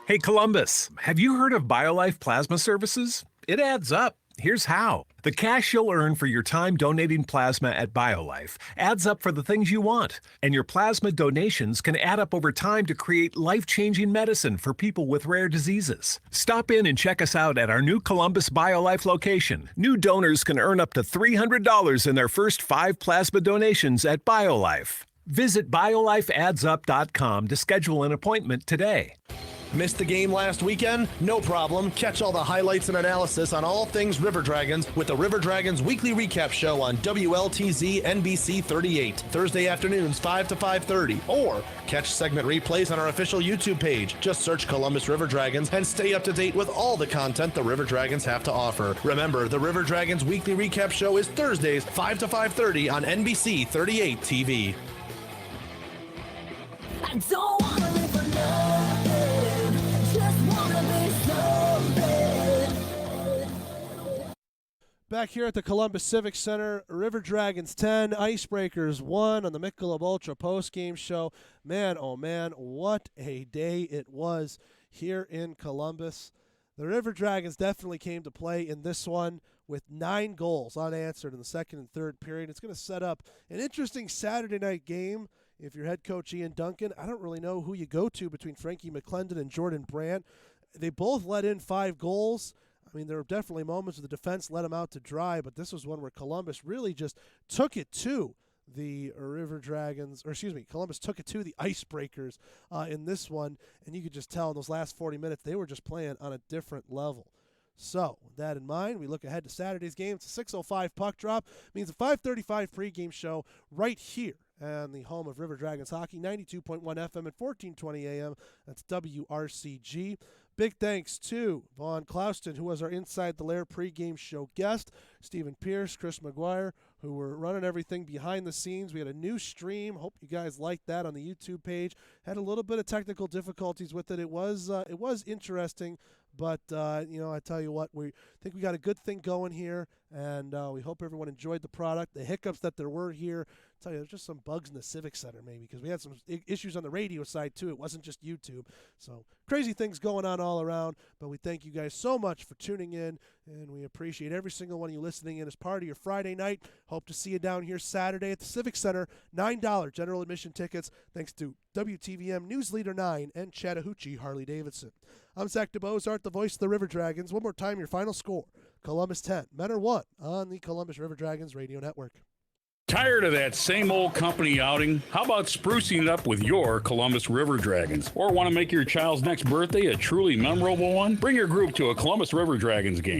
Hey Columbus, have you heard of BioLife Plasma Services? It adds up. Here's how. The cash you'll earn for your time donating plasma at BioLife adds up for the things you want. And your plasma donations can add up over time to create life-changing medicine for people with rare diseases. Stop in and check us out at our new Columbus BioLife location. New donors can earn up to $300 in their first 5 plasma donations at BioLife. Visit biolifeaddsup.com to schedule an appointment today. Missed the game last weekend? No problem. Catch all the highlights and analysis on all things River Dragons with the River Dragons Weekly Recap Show on WLTZ NBC 38, Thursday afternoons 5 to 5:30. Or catch segment replays on our official YouTube page. Just search Columbus River Dragons and stay up to date with all the content the River Dragons have to offer. Remember, the River Dragons Weekly Recap Show is Thursdays 5 to 5:30 on NBC 38 TV. I don't wanna live for nothing, just wanna be something. Back here at the Columbus Civic Center, River Dragons 10, Ice Breakers 1 on the Michelob Ultra postgame show. Man, oh man, what a day it was here in Columbus. The River Dragons definitely came to play in this one with 9 goals unanswered in the second and third period. It's going to set up an interesting Saturday night game. If you're head coach Ian Duncan, I don't really know who you go to between Frankie McClendon and Jordan Brandt. They both let in 5 goals. I mean, there were definitely moments where the defense let them out to dry, but this was one where Columbus really just took it to the River Dragons, or excuse me, Columbus took it to the Ice Breakers in this one, and you could just tell in those last 40 minutes they were just playing on a different level. So, with that in mind, we look ahead to Saturday's game. It's a 6:05 puck drop. It means a 5:35 pregame show right here and the home of River Dragons Hockey, 92.1 FM and 1420 AM. That's WRCG. Big thanks to Vaughn Clouston, who was our Inside the Lair pregame show guest, Stephen Pierce, Chris McGuire, who were running everything behind the scenes. We had a new stream. Hope you guys liked that on the YouTube page. Had a little bit of technical difficulties with it. It was interesting, but I tell you what, we think we got a good thing going here, and we hope everyone enjoyed the product. The hiccups that there were here, I tell you, there's just some bugs in the Civic Center maybe, because we had some issues on the radio side too. It wasn't just YouTube. So crazy things going on all around, but we thank you guys so much for tuning in, and we appreciate every single one of you listening in as part of your Friday night. Hope to see you down here Saturday at the Civic Center. $9 general admission tickets, thanks to WTVM News Leader 9 and Chattahoochee Harley-Davidson. I'm Zach DeBozart, the voice of the River Dragons. One more time, your final score: Columbus 10, Menor 1 on the Columbus River Dragons Radio Network. Tired of that same old company outing? How about sprucing it up with your Columbus River Dragons? Or want to make your child's next birthday a truly memorable one? Bring your group to a Columbus River Dragons game.